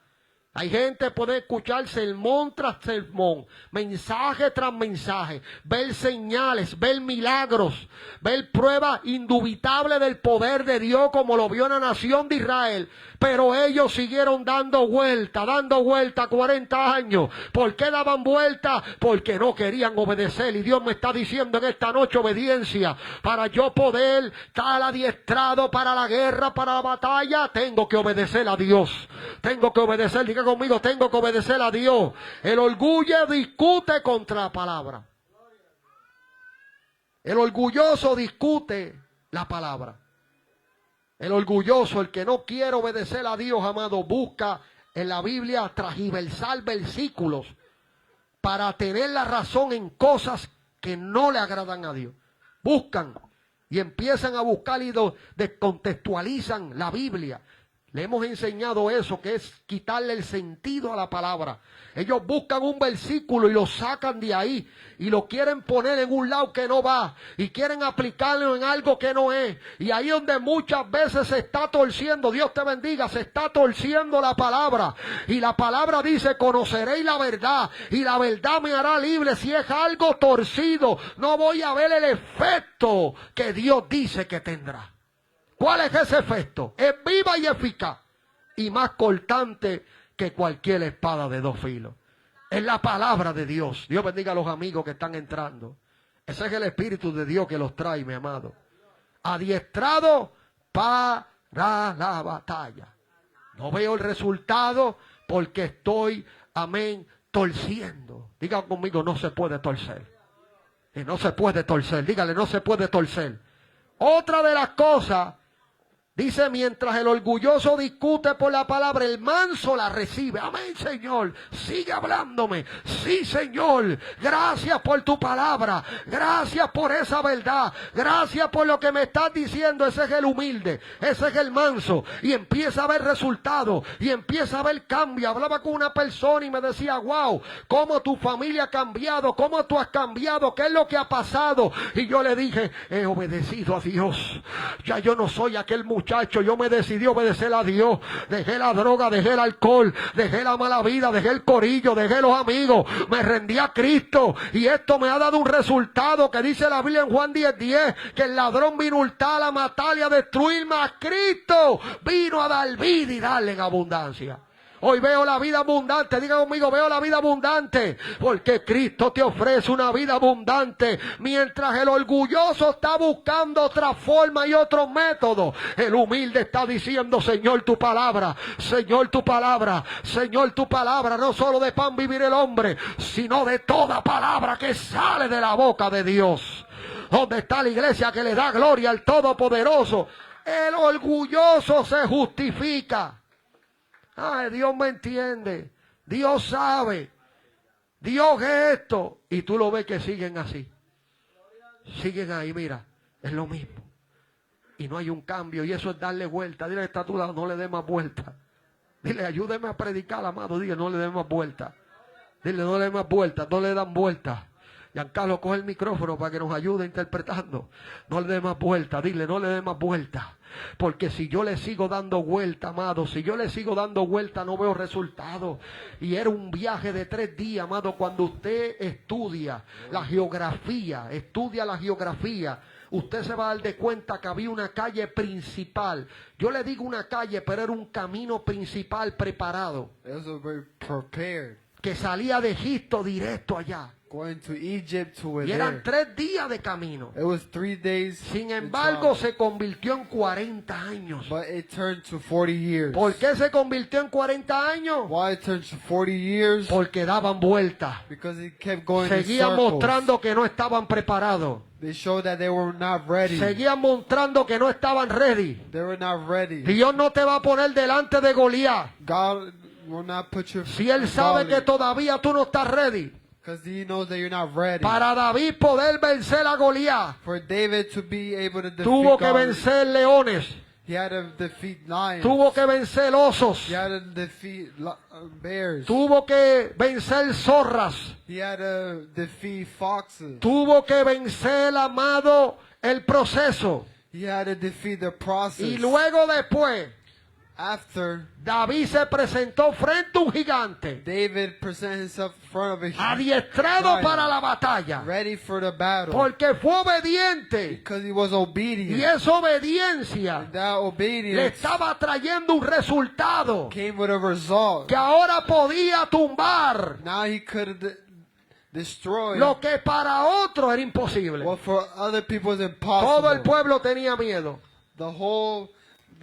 Hay gente que puede escuchar sermón tras sermón, mensaje tras mensaje, ver señales, ver milagros, ver pruebas indubitables del poder de Dios como lo vio en la nación de Israel. Pero ellos siguieron dando vuelta 40 años. ¿Por qué daban vuelta? Porque no querían obedecer. Y Dios me está diciendo en esta noche obediencia. Para yo poder estar adiestrado para la guerra, para la batalla, tengo que obedecer a Dios. Tengo que obedecer, diga conmigo, tengo que obedecer a Dios. El orgullo discute contra la palabra. El orgulloso discute la palabra. El orgulloso, el que no quiere obedecer a Dios, amado, busca en la Biblia transversal versículos para tener la razón en cosas que no le agradan a Dios. Buscan y empiezan a buscar y descontextualizan la Biblia. Le hemos enseñado eso, que es quitarle el sentido a la palabra. Ellos buscan un versículo y lo sacan de ahí y lo quieren poner en un lado que no va y quieren aplicarlo en algo que no es. Y ahí donde muchas veces se está torciendo, Dios te bendiga, se está torciendo la palabra. Y la palabra dice, conoceréis la verdad y la verdad me hará libre. Si es algo torcido, no voy a ver el efecto que Dios dice que tendrá. ¿Cuál es ese efecto? Es viva y eficaz y más cortante que cualquier espada de dos filos. Es la palabra de Dios. Dios bendiga a los amigos que están entrando. Ese es el Espíritu de Dios que los trae, mi amado. Adiestrado para la batalla. No veo el resultado porque estoy, amén, torciendo. Diga conmigo, no se puede torcer. No se puede torcer. Dígale, no se puede torcer. Otra de las cosas, dice, mientras el orgulloso discute por la palabra, el manso la recibe. Amén, Señor. Sigue hablándome. Sí, Señor. Gracias por tu palabra. Gracias por esa verdad. Gracias por lo que me estás diciendo. Ese es el humilde. Ese es el manso. Y empieza a ver resultados. Y empieza a ver cambio. Hablaba con una persona y me decía, wow, cómo tu familia ha cambiado. Cómo tú has cambiado. ¿Qué es lo que ha pasado? Y yo le dije, he obedecido a Dios. Ya yo no soy aquel muchacho. Yo me decidí obedecer a Dios. Dejé la droga, dejé el alcohol, dejé la mala vida, dejé el corillo, dejé los amigos. Me rendí a Cristo. Y esto me ha dado un resultado que dice la Biblia en Juan 10:10, que el ladrón vino a hurtar, a matar y a destruirme. A Cristo vino a dar vida y darle en abundancia. Hoy veo la vida abundante. Diga conmigo, veo la vida abundante. Porque Cristo te ofrece una vida abundante. Mientras el orgulloso está buscando otra forma y otros métodos, el humilde está diciendo, Señor, tu palabra. Señor, tu palabra. Señor, tu palabra. No solo de pan vivir el hombre, sino de toda palabra que sale de la boca de Dios. ¿Dónde está la iglesia que le da gloria al Todopoderoso? El orgulloso se justifica. Ay, Dios me entiende. Dios sabe. Dios es esto. Y tú lo ves que siguen así. Siguen ahí, mira. Es lo mismo. Y no hay un cambio. Y eso es darle vuelta. Dile que está a tu lado, no le dé más vuelta. Dile, ayúdeme a predicar, amado. Dile, no le dé más vuelta. Dile, no le dé más vuelta. No le dan vuelta. Giancarlo, coge el micrófono para que nos ayude interpretando. No le dé más vuelta. Dile, no le dé más vuelta. Porque si yo le sigo dando vuelta, amado, si yo le sigo dando vuelta, no veo resultados. Y era un viaje de 3 días, amado. Cuando usted estudia la geografía, usted se va a dar de cuenta que había una calle principal. Yo le digo una calle, pero era un camino principal preparado. Que salía de Egipto directo allá. Going to Egypt to where Y eran there. 3 días de camino. It was 3 days. Sin in embargo, travel, se convirtió en 40 años. but it turned to 40 years. ¿Por qué se convirtió en 40 años? Why it turned to 40 years? Porque daban vueltas. Because it kept going in Seguían circles. mostrando que no estaban preparados. They showed that they were not ready. Seguían mostrando que no estaban ready. They were not ready. Dios no te va a poner delante de Goliat. God will not put you. Si Él sabe que todavía tú no estás ready. Because He knows that you're not ready. Para David poder vencer a Goliat, For David to be able to defeat tuvo que Goliath, vencer leones. he had to defeat lions. Tuvo que vencer osos. He had to defeat bears. Tuvo que vencer zorras. He had to defeat foxes. Tuvo que vencer, amado, el proceso. He had to defeat the process. Y luego después, After David se presentó frente a un gigante, David presented himself in front of a adiestrado giant, para la batalla, ready for the battle, porque fue obediente. because he was obedient. Y esa obediencia That le obedience estaba trayendo un resultado came with a result. que ahora podía tumbar Now he could destroy lo que para otros era imposible. what for other people is Todo el impossible. pueblo tenía miedo. The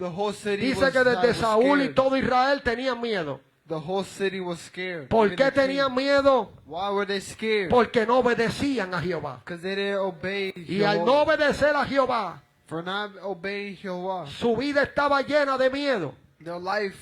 whole city Dice was, que desde was Saúl y scared. todo Israel tenían miedo. The whole city was scared. ¿Por Even qué the king. tenían miedo? Why were they scared? Porque no obedecían a Jehová. Because they didn't obey Y al no obedecer a Jehová, For not obeying Jehovah. su vida estaba llena de miedo. Their life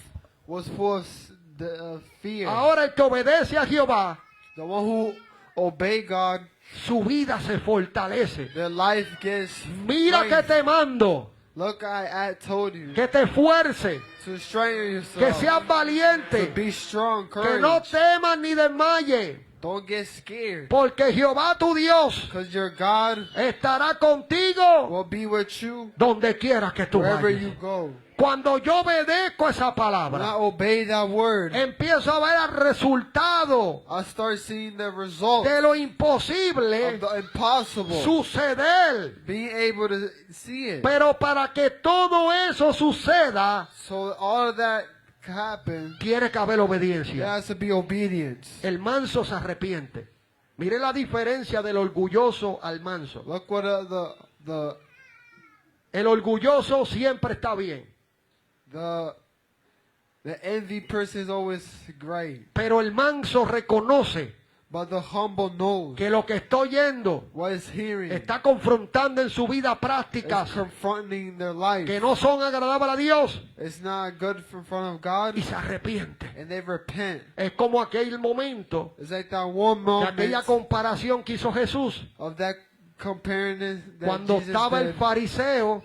was full of fear. Ahora el que obedece a Jehová, The one who obey God, su vida se fortalece. their life gets Mira que strength. te mando, Look, I told you que te esfuerce, to strengthen que yourself, seas to valiente, be strong, que courage. no temas ni desmayes, Don't get scared, porque Jehová tu Dios because your God estará contigo will be with you donde quiera que tú wherever vayas. you go. Cuando yo obedezco esa When palabra, I obey that word, empiezo a ver el resultado I start seeing the result de lo of imposible the impossible, suceder. being able to see it. Pero para que todo eso suceda, So all of that can happen, tiene que haber there obediencia. has to be obedience. El manso se arrepiente. Mire la diferencia del orgulloso al manso. Look what El orgulloso siempre está bien, the envy person is always great, pero el manso reconoce but the humble knows que lo que está oyendo what is hearing, está confrontando en su vida is prácticas confronting their life. que no son agradables a Dios It's not good in front of God, y se arrepiente. and they repent. Es como aquel momento, It's like that one de aquella moment comparación que hizo Jesús of that comparing that cuando Jesus estaba el did, fariseo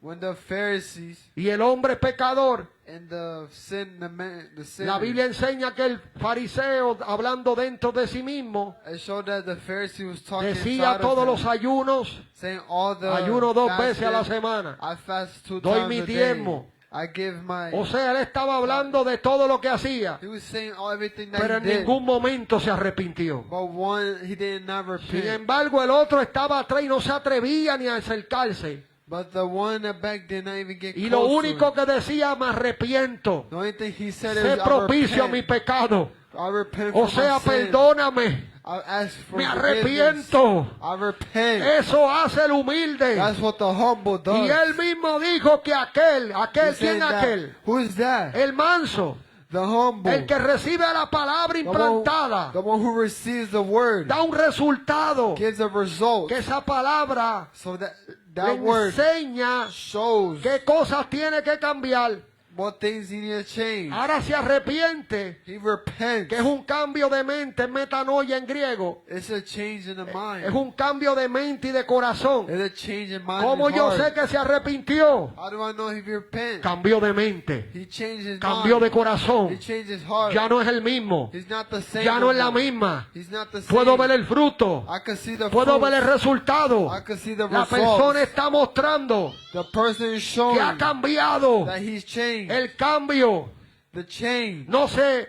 when the Pharisees y el hombre pecador. and the La sinner. Biblia enseña que el fariseo, hablando dentro de sí mismo, It showed that the Pharisee was talking decía inside todos of los him, ayunos, saying all the ayuno 2 fasting, veces a la semana, I fast 2 doy times mi a day. diezmo. I give my. O sea, él estaba hablando de todo lo que hacía, He was saying everything that pero he en did. ningún momento se arrepintió. But one, he did not Sin repent. embargo, el otro estaba atrás y no se atrevía ni a acercarse. But the one that back did not even get Y lo close to único him. que decía, me arrepiento, The only thing he said sé is, propicio a mi pecado. I repent O for sea, my sin. perdóname, I ask for me forgiveness. arrepiento. I repent. Eso hace el humilde. That's what the humble does. Y él mismo dijo que aquel, He said ¿quién that- aquel? Who is that? El manso. The humble. El que recibe la palabra implantada The one who receives the word da un resultado. gives a result. Que esa palabra So le that word enseña shows qué cosas tiene que cambiar. what things he needs to change. Ahora se arrepiente, He repents. que es un cambio de mente, metanoia en griego. It's a change in the mind. Es un cambio de mente y de corazón. It's a change in mind ¿Cómo and yo heart. sé que se arrepintió? How do I know if he repents? Cambió de mente, He changed his cambió de mind. He corazón. changed his heart. Ya no es el mismo, He's not the same. ya no es la no more. misma. He's not the same. Puedo ver el fruto, I can see the puedo fruits. ver el resultado. I can see the La results. persona está mostrando The person is showing que ha cambiado. that he's changed. El cambio The change no se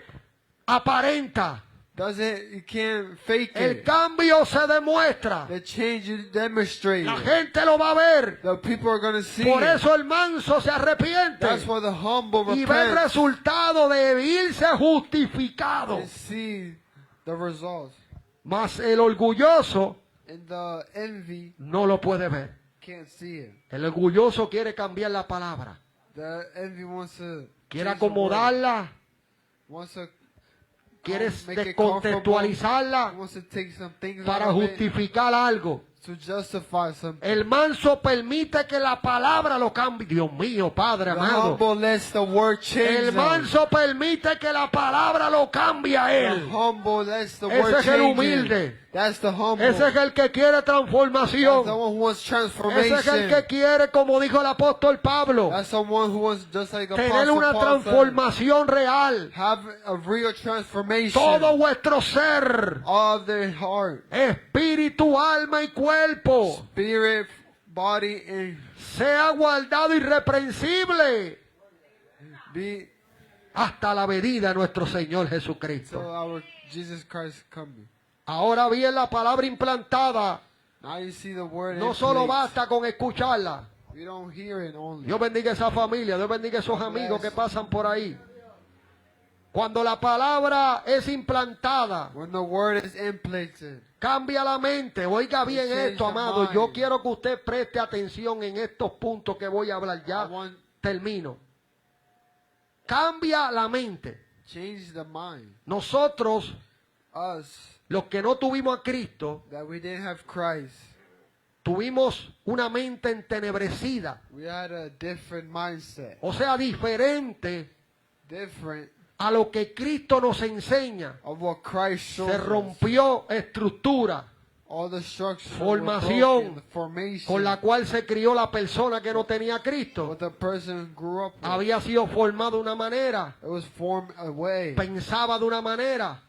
aparenta. you can't fake El it. cambio se demuestra. The change you demonstrate. La gente lo va a ver. The people are going to see Por it. eso el manso se arrepiente That's why the humble y ve el repent resultado de irse justificado. and see the results. Mas el orgulloso And the envy no lo puede ver. can't see it. El orgulloso quiere cambiar la palabra. The envy wants to Quiere change the word. acomodarla. Wants to Quiere make it comfortable. descontextualizarla Wants to take some things para out of it justificar algo. to justify something. El manso permite que la palabra lo cambie. Dios mío, Padre The amado. humble lets the word change El them. manso permite que la palabra lo cambie a The él. humble lets the Ese word es el change humilde. him. That's the humble. Ese es el que quiere That's the transformación. one who wants Ese transformation. es el que quiere, como dijo el apóstol Pablo, That's the one who wants, just like tener Apostle una Paul said, transformación real. have a real transformation Todo vuestro ser, of their heart, espíritu, alma y cuerpo, spirit, body, and sea guardado irreprensible be hasta la venida de nuestro Señor till Jesucristo. our Jesus Christ coming. Ahora bien, la palabra implantada Now you see the word. no in solo place. basta con escucharla. We don't hear it only. Dios bendiga esa familia, Dios bendiga esos amigos que pasan por ahí. Cuando la palabra es implantada, When the word is implanted, cambia la mente. Oiga bien Change esto, the amado. mind. Yo quiero que usted preste atención en estos puntos que voy a hablar. Ya I want termino. Cambia la mente. change the mind. Nosotros, Us los que no tuvimos a Cristo, that we didn't have Christ. tuvimos una mente entenebrecida. We had a different mindset, O sea, diferente different a lo que Cristo nos enseña. of what Christ showed Se us. rompió estructura All the structures Formación were broken, the formation con la cual se crió la persona que no tenía a Cristo. what the person grew up with. Había sido formado de una manera, It was formed away, pensaba de una manera,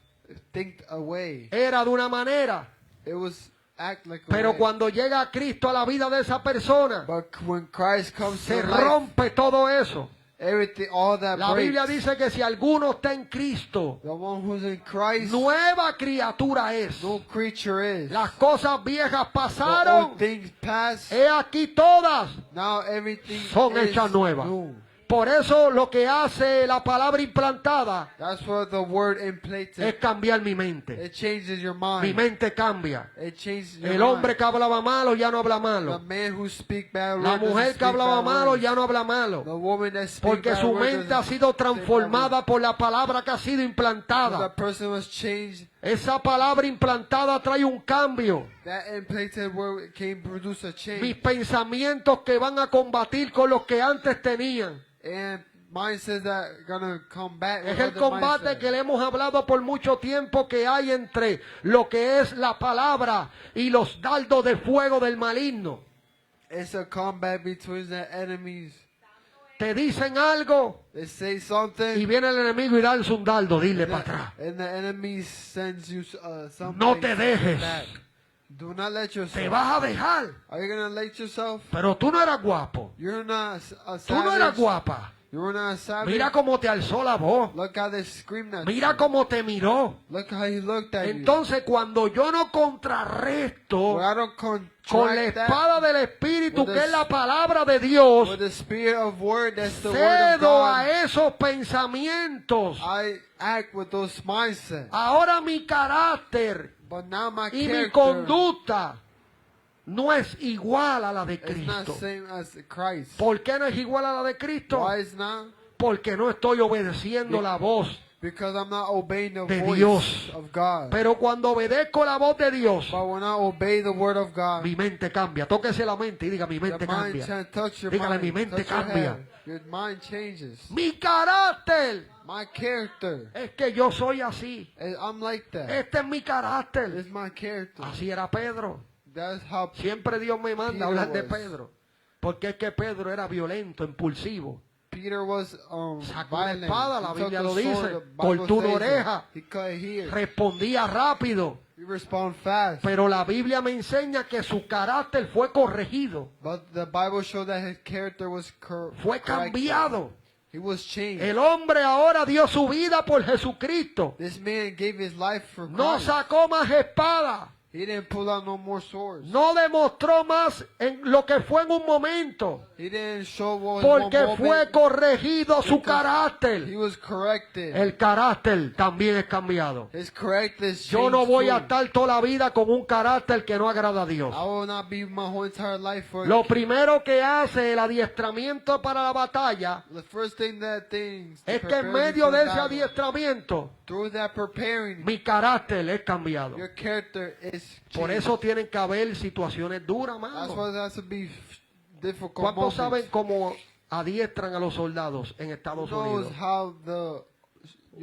think away. era de una manera. It was act like a Pero way. cuando llega a Cristo a la vida de esa persona, But when Christ comes se to life, rompe todo eso. everything, all that La Biblia breaks. dice que si alguno está en Cristo, The one who's in Christ, nueva criatura es. no creature is. Las cosas viejas The old pasaron, things pass. he aquí todas Now everything son is hechas nuevas. new. Por eso lo que hace la palabra implantada That's what the word implanted. es cambiar mi mente. It changes your Mi mind. mente cambia. It changes your El hombre mind. que hablaba malo ya no habla The malo. man who speak bad La words doesn't mujer que speak hablaba bad malo words. ya no habla The malo. woman that speak Porque bad su words mente ha doesn't sido say bad words. transformada por la palabra que ha sido The implantada. person was changed. Esa palabra implantada trae un cambio. That implanted word can produce a Mis change. pensamientos que van a combatir con los que antes tenían. And mindsets that are gonna combat with Es el other combate mindsets. que le hemos hablado por mucho tiempo que hay entre lo que es la palabra y los dardos de fuego del maligno. It's a combat between the enemies. Te dicen algo They say y something, viene el enemigo y darse un dardo, dile para atrás. and the enemy sends you something. No te dejes. back. Do not let Te yourself. vas a dejar. Are you gonna let yourself? Pero tú no eras guapo. You're not a Tú no eras savage. guapa. You're not a savage. Mira cómo te alzó la voz. Look how they screamed at Mira you. cómo te miró. Look how he looked at Entonces cuando yo no you. contrarresto Well, I don't con la contract espada that del Espíritu, with que the- es la palabra de Dios, with the spirit of word. That's the word of cedo a God. esos pensamientos. I act with those mindsets. Ahora mi carácter But now my y mi character conducta no es igual a la de is not Cristo. same as Christ. ¿Por qué no es igual a la de Cristo? Why is not? porque no estoy obedeciendo la voz because I'm not obeying the de voice Dios. of God. Pero cuando obedezco la voz de Dios, But when I obey the word of God, mi mente cambia. Tóquese la mente y diga, mi the mente mind cambia. can touch your Dígale, mi mind, mente touch your cambia. head. Your mind changes. Mi carácter My character, es que yo soy así. I'm like that. Este es mi carácter. It's my character. Así era Pedro. That's how Siempre Dios me manda Peter a hablar de was. Pedro. Porque es que Pedro era violento, impulsivo. Peter was Sacó una violent. espada, la He took Biblia a lo sword, dice. the Bible Cortó una says it. oreja. He cut here. Respondía rápido. He respond fast. Pero la Biblia me enseña que su carácter fue corregido. But the Bible showed that his character was Fue corrected. cambiado. He was changed. El hombre ahora dio su vida por Jesucristo. This man gave his life for No Christ. sacó más espada. He didn't pull out no more swords. No demostró más en lo que fue en un momento. He didn't show what was Porque one fue moment. corregido su He carácter. was corrected. El carácter también es cambiado. His character is Yo no changed voy a too. estar toda la vida con un carácter que no agrada a Dios. I will not be my whole entire life for Lo primero que hace el adiestramiento para la batalla the first thing that things to es que prepare en you medio for de ese battle. adiestramiento Through that preparing, mi carácter es cambiado. your character is changed. Por eso tienen que haber situaciones duras, That's mano. why there has to be difficult ¿Cuántos moments. saben cómo adiestran a los soldados en Estados knows Unidos? how the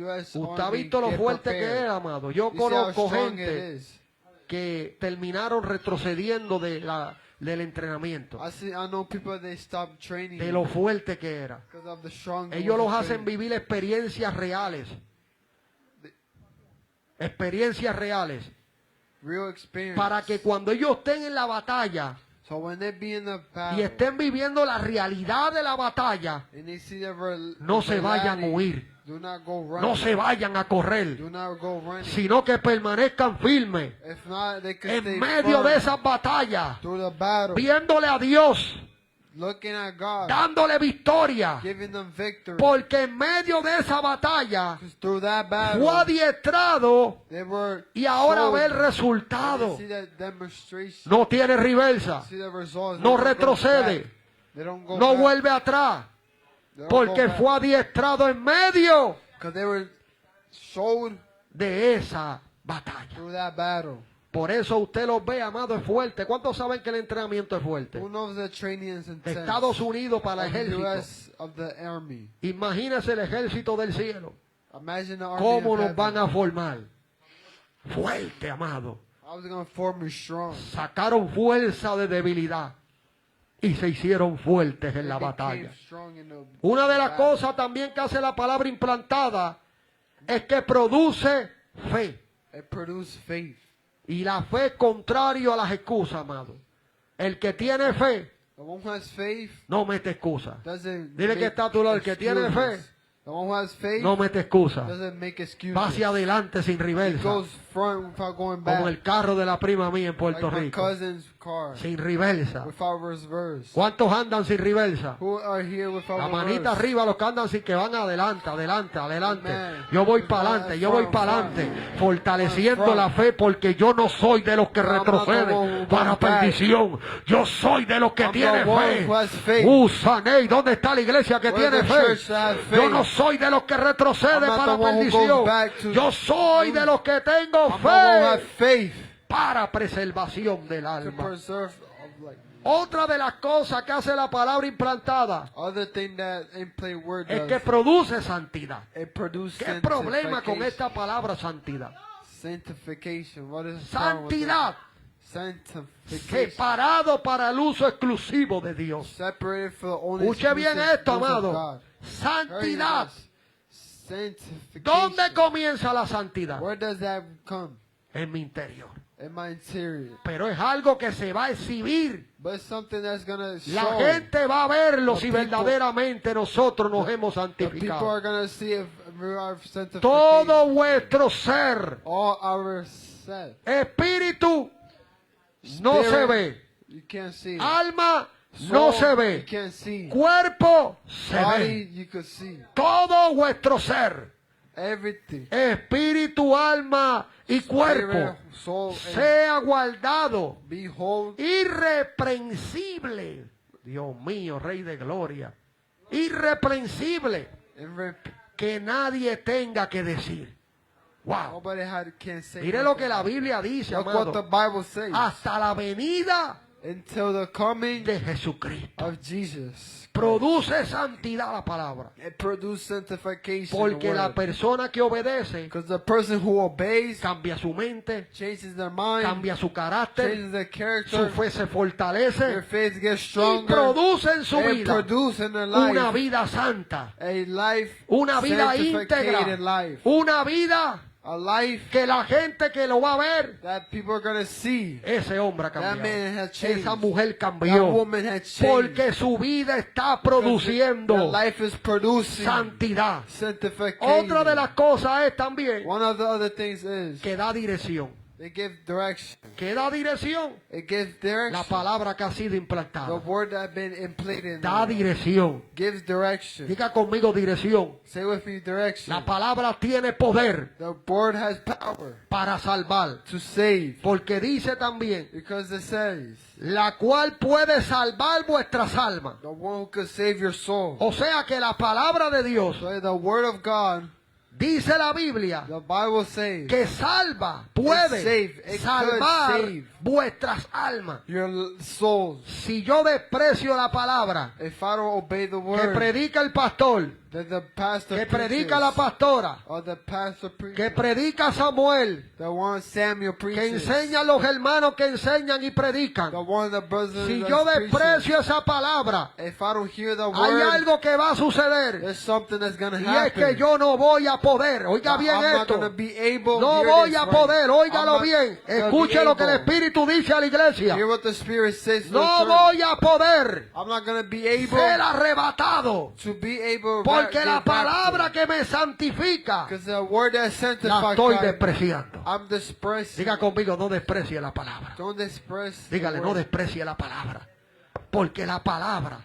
U.S. Usted ha Army visto lo get fuerte que prepared. es, amado. Yo You see how conozco strong it gente is. que terminaron retrocediendo del entrenamiento, I know people they stop training de lo fuerte que era. because of the strong. Ellos los hacen vivir experiencias reales. Experiencias reales. real experience. Para que cuando ellos estén en la batalla So when they be in the y battle estén viviendo la realidad de la batalla, and they see the no se vayan a huir, do not go running. no se vayan a correr, Do not go running. sino que permanezcan firmes If not, they can en stay medio firm de esas batallas, through the battle, viéndole a Dios, looking at God, dándole victoria, giving them victory. porque en medio de esa batalla Because through that fue battle, adiestrado they were y ahora showed- ve el resultado. They see that demonstration. No tiene reversa, See the results. no They don't go retrocede, back. They don't go no back. vuelve atrás, They don't porque go back. fue adiestrado en medio Because they were showed de esa batalla. through that battle. Por eso usted los ve, amado, es fuerte. ¿Cuántos saben que el entrenamiento es fuerte? Who knows the training is intense? Estados Unidos para el Of the ejército. US of the army. Imagínese el ejército del cielo. Imagine the army ¿Cómo of nos heaven. van a formar? Fuerte, amado. I was going to form you strong. Sacaron fuerza de debilidad y se hicieron fuertes en la They batalla. became strong in the Una de las battle. cosas también que hace la palabra implantada es que produce fe. It produced faith. Y la fe es contrario a las excusas, amado. El que tiene fe The one who has faith no mete excusas. doesn't Dile que make está a tu lado, el que tiene excuses. fe The one who has faith no mete excusas. doesn't make excuses. Va hacia adelante sin He reversa. goes front without going back. Como el carro de la prima mía en Puerto like my Rico. cousin's car. Sin reversa. Without reverse. ¿Cuántos andan sin reversa? Who are here without La manita reverse? arriba, los que andan sin que van adelante, adelante, adelante. Amen. Yo voy para adelante, yo voy para adelante, fortaleciendo la fe porque yo no soy de los que I'm not the one retroceden who para goes back. perdición. Yo soy de los que I'm the tienen one who has fe. faith. Saney, ¿dónde está la iglesia que Where's tiene the fe? church that has Yo faith? no soy de los que retroceden I'm not para the one who perdición. goes back to- Yo soy de los que tengo I'm the one who has fe faith para preservación del to alma. preserve of like Otra de las cosas que hace la palabra implantada other thing that in play word es does. que produce santidad. It produces ¿Qué problema con esta palabra santidad? sanctification. What is the problem with Santidad, that? Sanctification. separado para el uso exclusivo de Dios. Separated for the only Escuche bien exclusive esto, use of amado. God. Santidad. Sanctification. ¿Dónde comienza la santidad? Where does that come? En mi interior. In my interior. Pero es algo que se va a exhibir. But it's something that's gonna La show. gente va a verlo The si people- verdaderamente nosotros nos hemos The people are santificado. gonna see if we are sanctified. Todo vuestro ser, All our self. espíritu, no se ve. You can't see. Alma, Soul, no se You ve. can't see. Cuerpo, se Body, ve. you could see. Todo vuestro ser, Everything. espíritu, alma y cuerpo, Spirit, soul, and sea guardado behold, irreprensible. Dios mío, Rey de Gloria. Irreprensible que nadie tenga que decir. Wow. Nobody can't say Mire lo nothing. que la Biblia dice, Look what the amado. Bible says. Hasta la venida Until the coming de Jesucristo. of Jesus. Produce santidad la palabra. It produces sanctification. Porque la persona que obedece Because the person who obeys cambia su mente, changes their mind, cambia su carácter, changes their su character, fe se their fortalece faith gets y stronger, produce en su and vida produce in their una life vida santa, a life, una vida íntegra, sanctified life, una vida a life que la gente que lo va a ver, that people are going to see. ese hombre ha That cambiado, man has changed. esa mujer That cambió, woman has changed. porque su vida está Their produciendo life is producing santidad. sanctification. Otra de las cosas es también One of the other things is que da dirección. they give direction. ¿Qué da dirección? It gives La direction. palabra que ha sido The implantada. word that has been implanted in Da them dirección. gives direction. Diga conmigo dirección. Say with me direction. La palabra tiene poder The word has power para salvar. to save. Porque dice también, Because it says, la cual puede salvar vuestras almas. the one who could save your soul. O sea que la palabra de Dios, So the word of God, dice la Biblia, the Bible says, que salva, puede save, it salvar could save vuestras almas. your souls. Si yo desprecio la palabra If I don't obey the que word predica el pastor, that the pastor que predica preaches, la pastora, or the pastor que preaches, predica Samuel, the one Samuel que preaches, enseña a los hermanos que enseñan y predican. the one the brothers Si that yo preaches, desprecio esa palabra, if I don't hear the hay word, algo que va a suceder. there's something that's going to Y es que happen. yo no voy a poder. Oiga bien I'm not esto. going to be able No hear voy this a right. poder. I'm Óigalo not bien. gonna Escuche be lo que el able. Espíritu dice a la iglesia. Hear what the Spirit says to No the church. voy a poder I'm not going to be able ser arrebatado. to be able Porque la palabra que me santifica because the word that la sanctifies estoy God, despreciando. I'm despressing. Diga conmigo, no desprecie la palabra. Don't despress the Dígale, no word. desprecie la palabra. Porque la palabra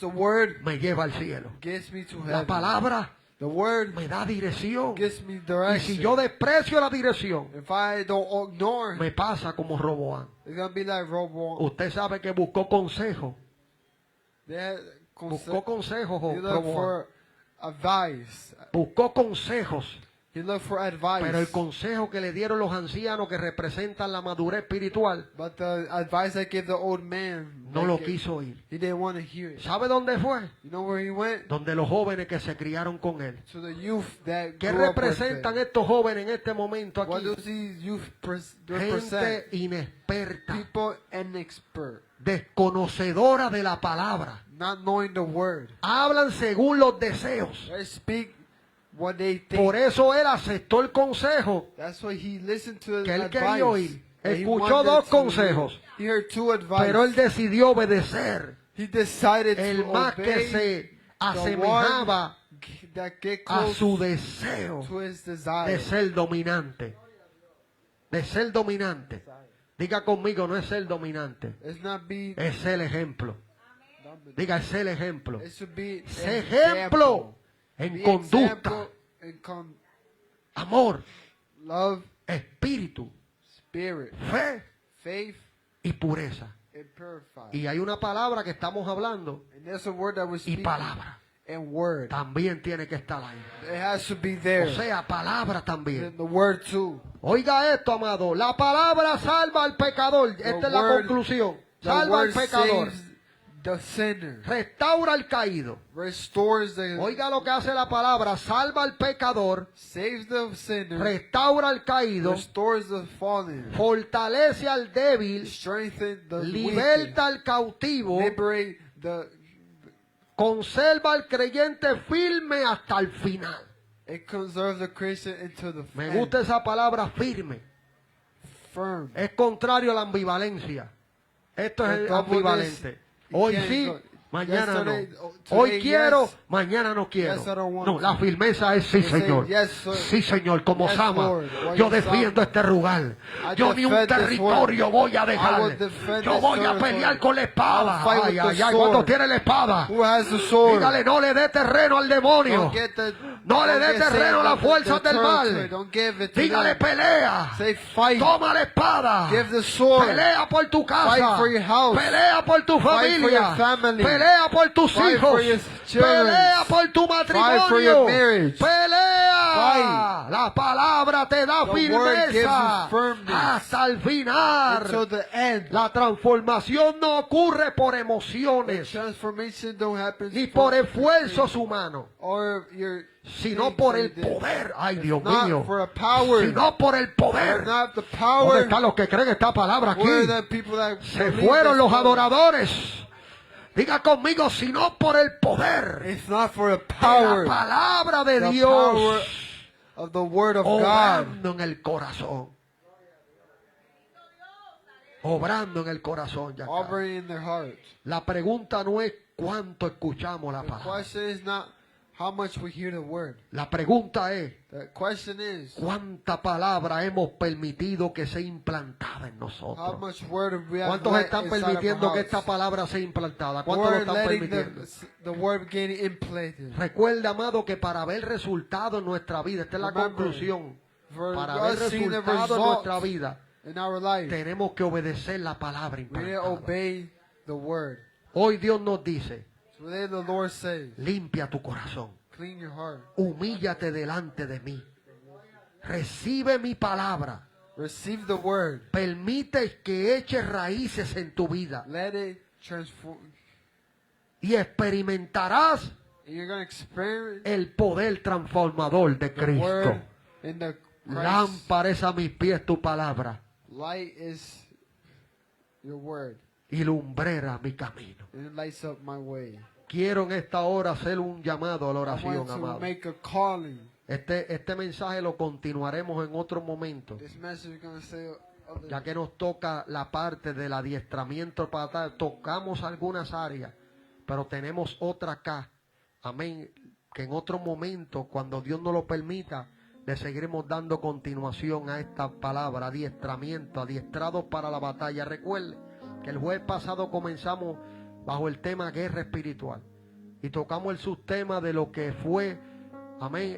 The word me lleva al cielo. gets me to La heaven. palabra The word me da dirección. gives me Y direction. si yo desprecio la dirección, If I don't ignore, me pasa como Roboán. it's going to be like Robo. Usted sabe que buscó consejo. They had Buscó consejos, he looked Roboán. for advice. Buscó consejos. He looked for advice. Pero el consejo que le dieron los ancianos que representan la madurez espiritual, But the advice I gave the old man, no that lo gave- quiso oír. he didn't want to hear it. ¿Sabe dónde fue? You know where he went? Donde los jóvenes que se criaron con él. To the youth that ¿Qué grew up with representan him. estos jóvenes en este momento What aquí? do these youth represent? Gente inexperta, People inexpert, desconocedora de la palabra. not knowing the word. Hablan según los deseos. They speak what they think. Por eso él aceptó el consejo That's why he listened to que él advice. quería oír. that he Escuchó wanted dos to consejos, hear. He heard two advice. pero él decidió obedecer He decided el to más que obey se the asemejaba one that get a close su deseo to his de desire. ser dominante. De ser dominante. Diga conmigo, no es ser dominante, It's not be. es ser ejemplo. Diga, es ser ejemplo. It should be Sé ejemplo en Be conducta, example in amor, love, espíritu, spirit, fe faith, y pureza. and purify. Y hay una palabra que estamos hablando And there's a word that we y speak. palabra And word. también tiene que estar ahí. It has to be there. O sea, palabra también. And the word too. Oiga esto, amado. La palabra salva al pecador. Esta es la word- conclusión. The Salva al word pecador. saves the sinner. Restaura al caído. Restores the. Oiga lo que hace la palabra. Salva al pecador. Saves the sinner. Restaura al caído. Restores the fallen. Fortalece al débil. Strengthen the Liberta al cautivo. weak. Liberate the. Conserva al creyente firme hasta el final. It conserves the Christian into the Me end. gusta esa palabra firme. Firm. Es contrario a la ambivalencia. Esto es The doubleness, ambivalente. you Hoy can't sí, go- mañana no. yesterday, Hoy today, quiero, yes. mañana no quiero. Yes, I don't want No, to. la firmeza es sí, You say, Señor. yes, sir. Sí, Señor, como Yes, Sama. Lord. Why Yo you defiendo Sama? este lugar. I Yo ni un defend this territorio word. voy a I will dejar. defend Yo this voy a territory. pelear con la espada. I'll fight Ay, with the ay, ay. sword. ¿Cuántos tiene la espada? Who has the sword? Dígale, no le dé terreno al demonio. Don't get the No le des terreno a las fuerzas del mal. Don't give it to Dígale them. pelea. Say fight. Toma la espada. Give the sword. Pelea por tu casa. Fight for your house. Pelea por tu Fight for familia. your family. Pelea por tus Fight hijos. for your children. Pelea por tu matrimonio. Fight for your marriage. Pelea. Fight. La palabra te da The word gives firmeza you firmness. hasta el final. Until the end. La transformación no ocurre por The emociones transformation don't happen ni por esfuerzos humanos, or your sino por el poder. Ay, Dios not mío. for a power. Sino por el poder. Not the ¿Dónde power. están los que creen esta palabra aquí? Where are the people that Se believe fueron this los power? adoradores. Diga conmigo, sino por el poder It's not for a de power. la palabra de The power Dios of the word of God. obrando en el corazón. Obrando en el corazón, ya. Operating in their hearts. La pregunta no es cuánto escuchamos la The palabra. question is not how much we hear the word. La pregunta es The question is cuánta palabra hemos permitido que sea implantada en how nosotros. much word we have ¿Cuántos let están inside of permitiendo our que hearts. esta palabra sea implantada? ¿Cuántos lo We're están letting permitiendo? the word getting implanted. Recuerda, amado, que para ver resultados en nuestra vida, esta es la Remember, conclusión. For Para ver us seeing the resultados en nuestra results vida, in our life, tenemos que obedecer la palabra we need to implantada. obey the word. Hoy Dios nos dice, So then the Lord says, limpia tu corazón, clean your heart. humíllate delante de mí, recibe mi palabra, Receive the word. permite que eche raíces en tu vida Let it transform. y experimentarás And you're going to experience el poder transformador de the word Cristo. in the Christ. Lámpara es a mis pies tu palabra Light is your word. y lumbrera mi camino. And it lights up my way. Quiero en esta hora hacer un llamado a la I oración, want to amado. make a calling. Este mensaje lo continuaremos en otro momento, This message is going to say other ya que nos toca la parte del adiestramiento para tal. Tocamos algunas áreas, pero tenemos otra acá. Amén. Que en otro momento, cuando Dios nos lo permita, le seguiremos dando continuación a esta palabra, adiestramiento, adiestrados para la batalla. Recuerde que el jueves pasado comenzamos bajo el tema guerra espiritual y tocamos el subtema de lo que fue, amén.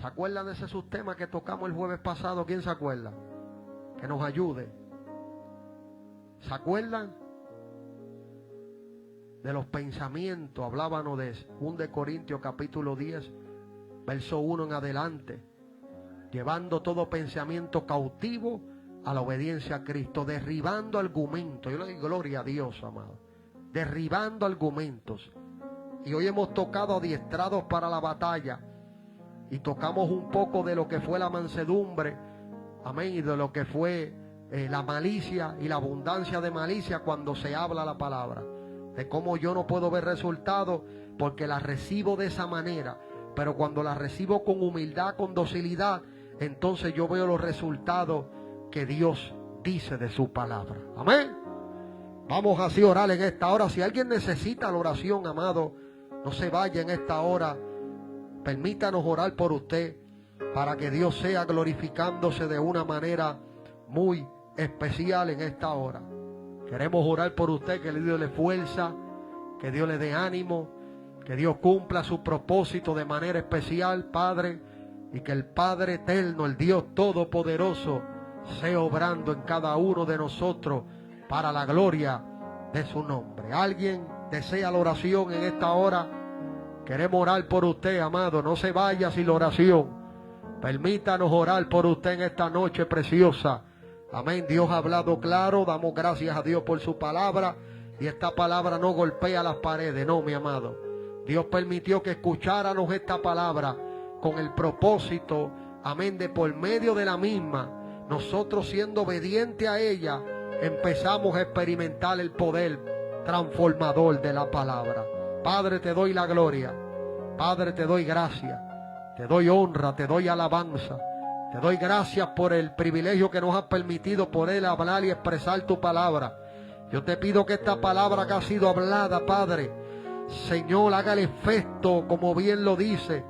¿Se acuerdan de ese subtema que tocamos el jueves pasado? ¿Quién se acuerda? Que nos ayude. ¿Se acuerdan? De los pensamientos, hablábamos de 1 Corintios capítulo 10, verso 1 en adelante, llevando todo pensamiento cautivo a la obediencia a Cristo, derribando argumentos. Yo le doy gloria a Dios, amado, derribando argumentos. Y hoy hemos tocado adiestrados para la batalla y tocamos un poco de lo que fue la mansedumbre, amén, y de lo que fue la malicia y la abundancia de malicia cuando se habla la palabra. De cómo yo no puedo ver resultados porque las recibo de esa manera, pero cuando las recibo con humildad, con docilidad, entonces yo veo los resultados que Dios dice de su palabra. Amén. Vamos así a orar en esta hora. Si alguien necesita la oración, amado, no se vaya en esta hora. Permítanos orar por usted para que Dios sea glorificándose de una manera muy especial en esta hora. Queremos orar por usted, que Dios le fuerza, que Dios le dé ánimo, que Dios cumpla su propósito de manera especial, Padre, y que el Padre eterno, el Dios todopoderoso, sea obrando en cada uno de nosotros para la gloria de su nombre. ¿Alguien desea la oración en esta hora? Queremos orar por usted, amado. No se vaya sin la oración. Permítanos orar por usted en esta noche preciosa. Amén. Dios ha hablado claro. Damos gracias a Dios por su palabra. Y esta palabra no golpea las paredes. No, mi amado. Dios permitió que escucháramos esta palabra con el propósito, amén, de por medio de la misma, nosotros siendo obedientes a ella, empezamos a experimentar el poder transformador de la palabra. Padre, te doy la gloria. Padre, te doy gracia. Te doy honra, te doy alabanza. Te doy gracias por el privilegio que nos has permitido poder hablar y expresar tu palabra. Yo te pido que esta palabra que ha sido hablada, Padre, Señor, haga el efecto como bien lo dice,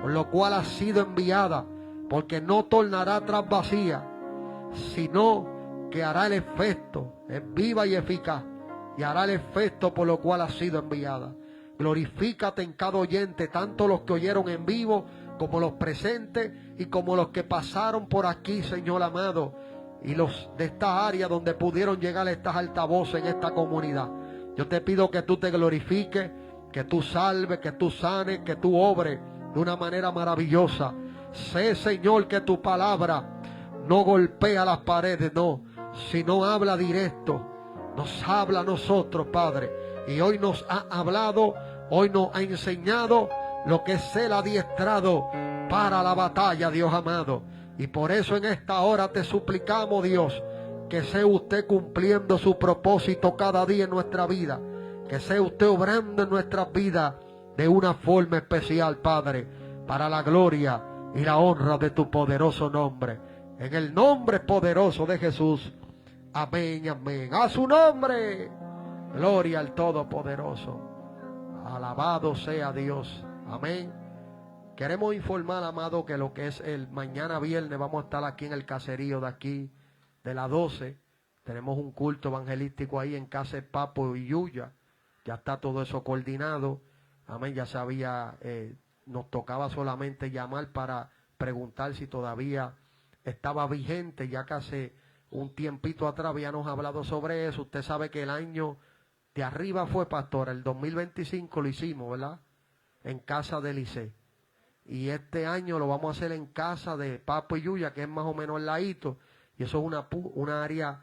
por lo cual ha sido enviada, porque no tornará atrás vacía, sino que hará el efecto, es viva y eficaz, y hará el efecto por lo cual ha sido enviada. Glorifícate en cada oyente, tanto los que oyeron en vivo como los presentes y como los que pasaron por aquí, Señor amado, y los de esta área donde pudieron llegar estas altavoces en esta comunidad. Yo te pido que tú te glorifiques, que tú salves, que tú sanes, que tú obres de una manera maravillosa. Sé, Señor, que tu palabra no golpea las paredes, no, sino habla directo. Nos habla a nosotros, Padre. Y hoy nos ha hablado, hoy nos ha enseñado lo que es el adiestrado para la batalla, Dios amado. Y por eso en esta hora te suplicamos, Dios, que sea usted cumpliendo su propósito cada día en nuestra vida. Que sea usted obrando en nuestras vidas de una forma especial, Padre, para la gloria y la honra de tu poderoso nombre. En el nombre poderoso de Jesús. Amén, amén. A su nombre. Gloria al Todopoderoso. Alabado sea Dios. Amén. Queremos informar, amado, que lo que es el mañana viernes vamos a estar aquí en el caserío de aquí, de las 12. Tenemos un culto evangelístico ahí en Casa de Papo y Yuya. Ya está todo eso coordinado. Amén. Ya sabía, nos tocaba solamente llamar para preguntar si todavía estaba vigente, ya que hace un tiempito atrás habíamos hablado sobre eso. Usted sabe que el año de arriba fue, pastor, el 2025 lo hicimos, ¿verdad? En casa de Licey. Y este año lo vamos a hacer en casa de Papo y Yuya, que es más o menos el ladito. Y eso es una área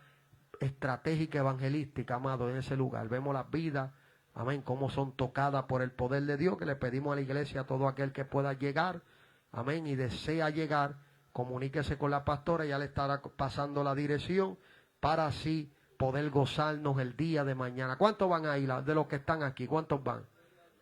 estratégica evangelística, amado, en ese lugar. Vemos las vidas, amén, cómo son tocadas por el poder de Dios, que le pedimos a la iglesia, a todo aquel que pueda llegar, amén, y desea llegar, comuníquese con la pastora, ya le estará pasando la dirección para así poder gozarnos el día de mañana. ¿Cuántos van a ir de los que están aquí? ¿Cuántos van?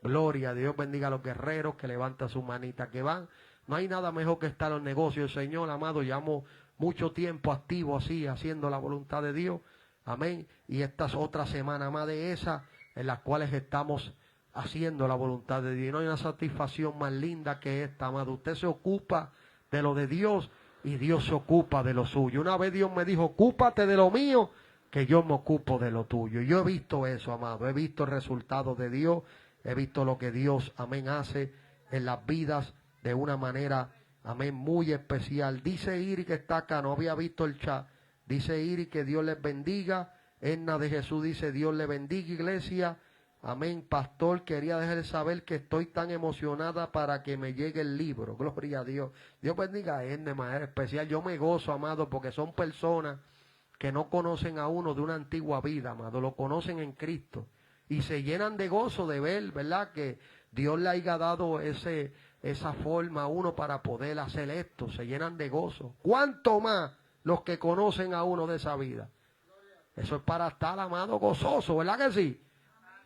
Gloria a Dios, bendiga a los guerreros que levantan su manita que van. No hay nada mejor que estar en los negocios, Señor amado. Llevamos mucho tiempo activo así, haciendo la voluntad de Dios. Amén. Y esta es otra semana más de esa en las cuales estamos haciendo la voluntad de Dios. Y no hay una satisfacción más linda que esta, amado. Usted se ocupa de lo de Dios y Dios se ocupa de lo suyo. Una vez Dios me dijo, ocúpate de lo mío, que yo me ocupo de lo tuyo. Y yo he visto eso, amado. He visto el resultado de Dios. He visto lo que Dios, amén, hace en las vidas de una manera, amén, muy especial. Dice Iri que está acá, no había visto el chat. Dice Iri que Dios les bendiga. Edna de Jesús dice, Dios le bendiga, iglesia. Amén, pastor, quería dejar saber que estoy tan emocionada para que me llegue el libro. Gloria a Dios. Dios bendiga a Edna de manera especial. Yo me gozo, amado, porque son personas que no conocen a uno de una antigua vida, amado. Lo conocen en Cristo. Y se llenan de gozo de ver, ¿verdad? Que Dios le haya dado esa forma a uno para poder hacer esto. Se llenan de gozo. ¿Cuánto más los que conocen a uno de esa vida? Eso es para estar, amado, gozoso, ¿verdad que sí?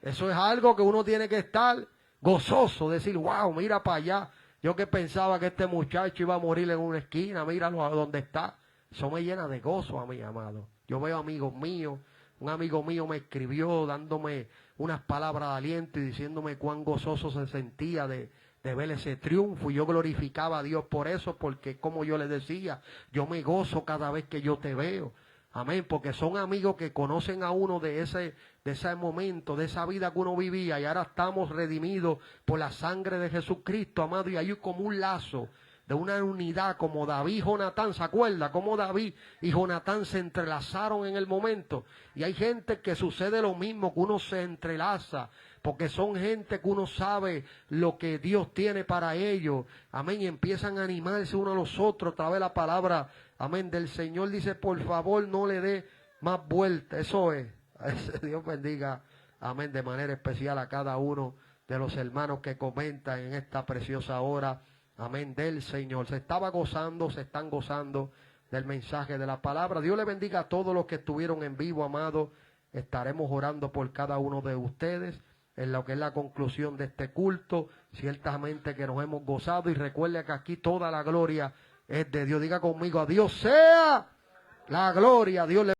Eso es algo que uno tiene que estar gozoso. Decir, wow, mira para allá. Yo que pensaba que este muchacho iba a morir en una esquina, míralo a donde está. Eso me llena de gozo a mí, amado. Yo veo amigos míos. Un amigo mío me escribió dándome unas palabras de aliento y diciéndome cuán gozoso se sentía de ver ese triunfo. Y yo glorificaba a Dios por eso, porque como yo le decía, yo me gozo cada vez que yo te veo. Amén, porque son amigos que conocen a uno de ese momento, de esa vida que uno vivía, y ahora estamos redimidos por la sangre de Jesucristo, amado, y hay como un lazo de una unidad, como David y Jonatán. ¿Se acuerda? Como David y Jonatán se entrelazaron en el momento. Y hay gente que sucede lo mismo, que uno se entrelaza, porque son gente que uno sabe lo que Dios tiene para ellos. Amén, y empiezan a animarse unos a los otros a través de la palabra, amén, del Señor. Dice, por favor, no le dé más vuelta. Eso es. Dios bendiga, amén, de manera especial a cada uno de los hermanos que comentan en esta preciosa hora. Amén, del Señor. Se estaba gozando, se están gozando del mensaje de la palabra. Dios le bendiga a todos los que estuvieron en vivo, amado. Estaremos orando por cada uno de ustedes en lo que es la conclusión de este culto. Ciertamente que nos hemos gozado, y recuerde que aquí toda la gloria es de Dios. Diga conmigo, a Dios sea la gloria. Dios le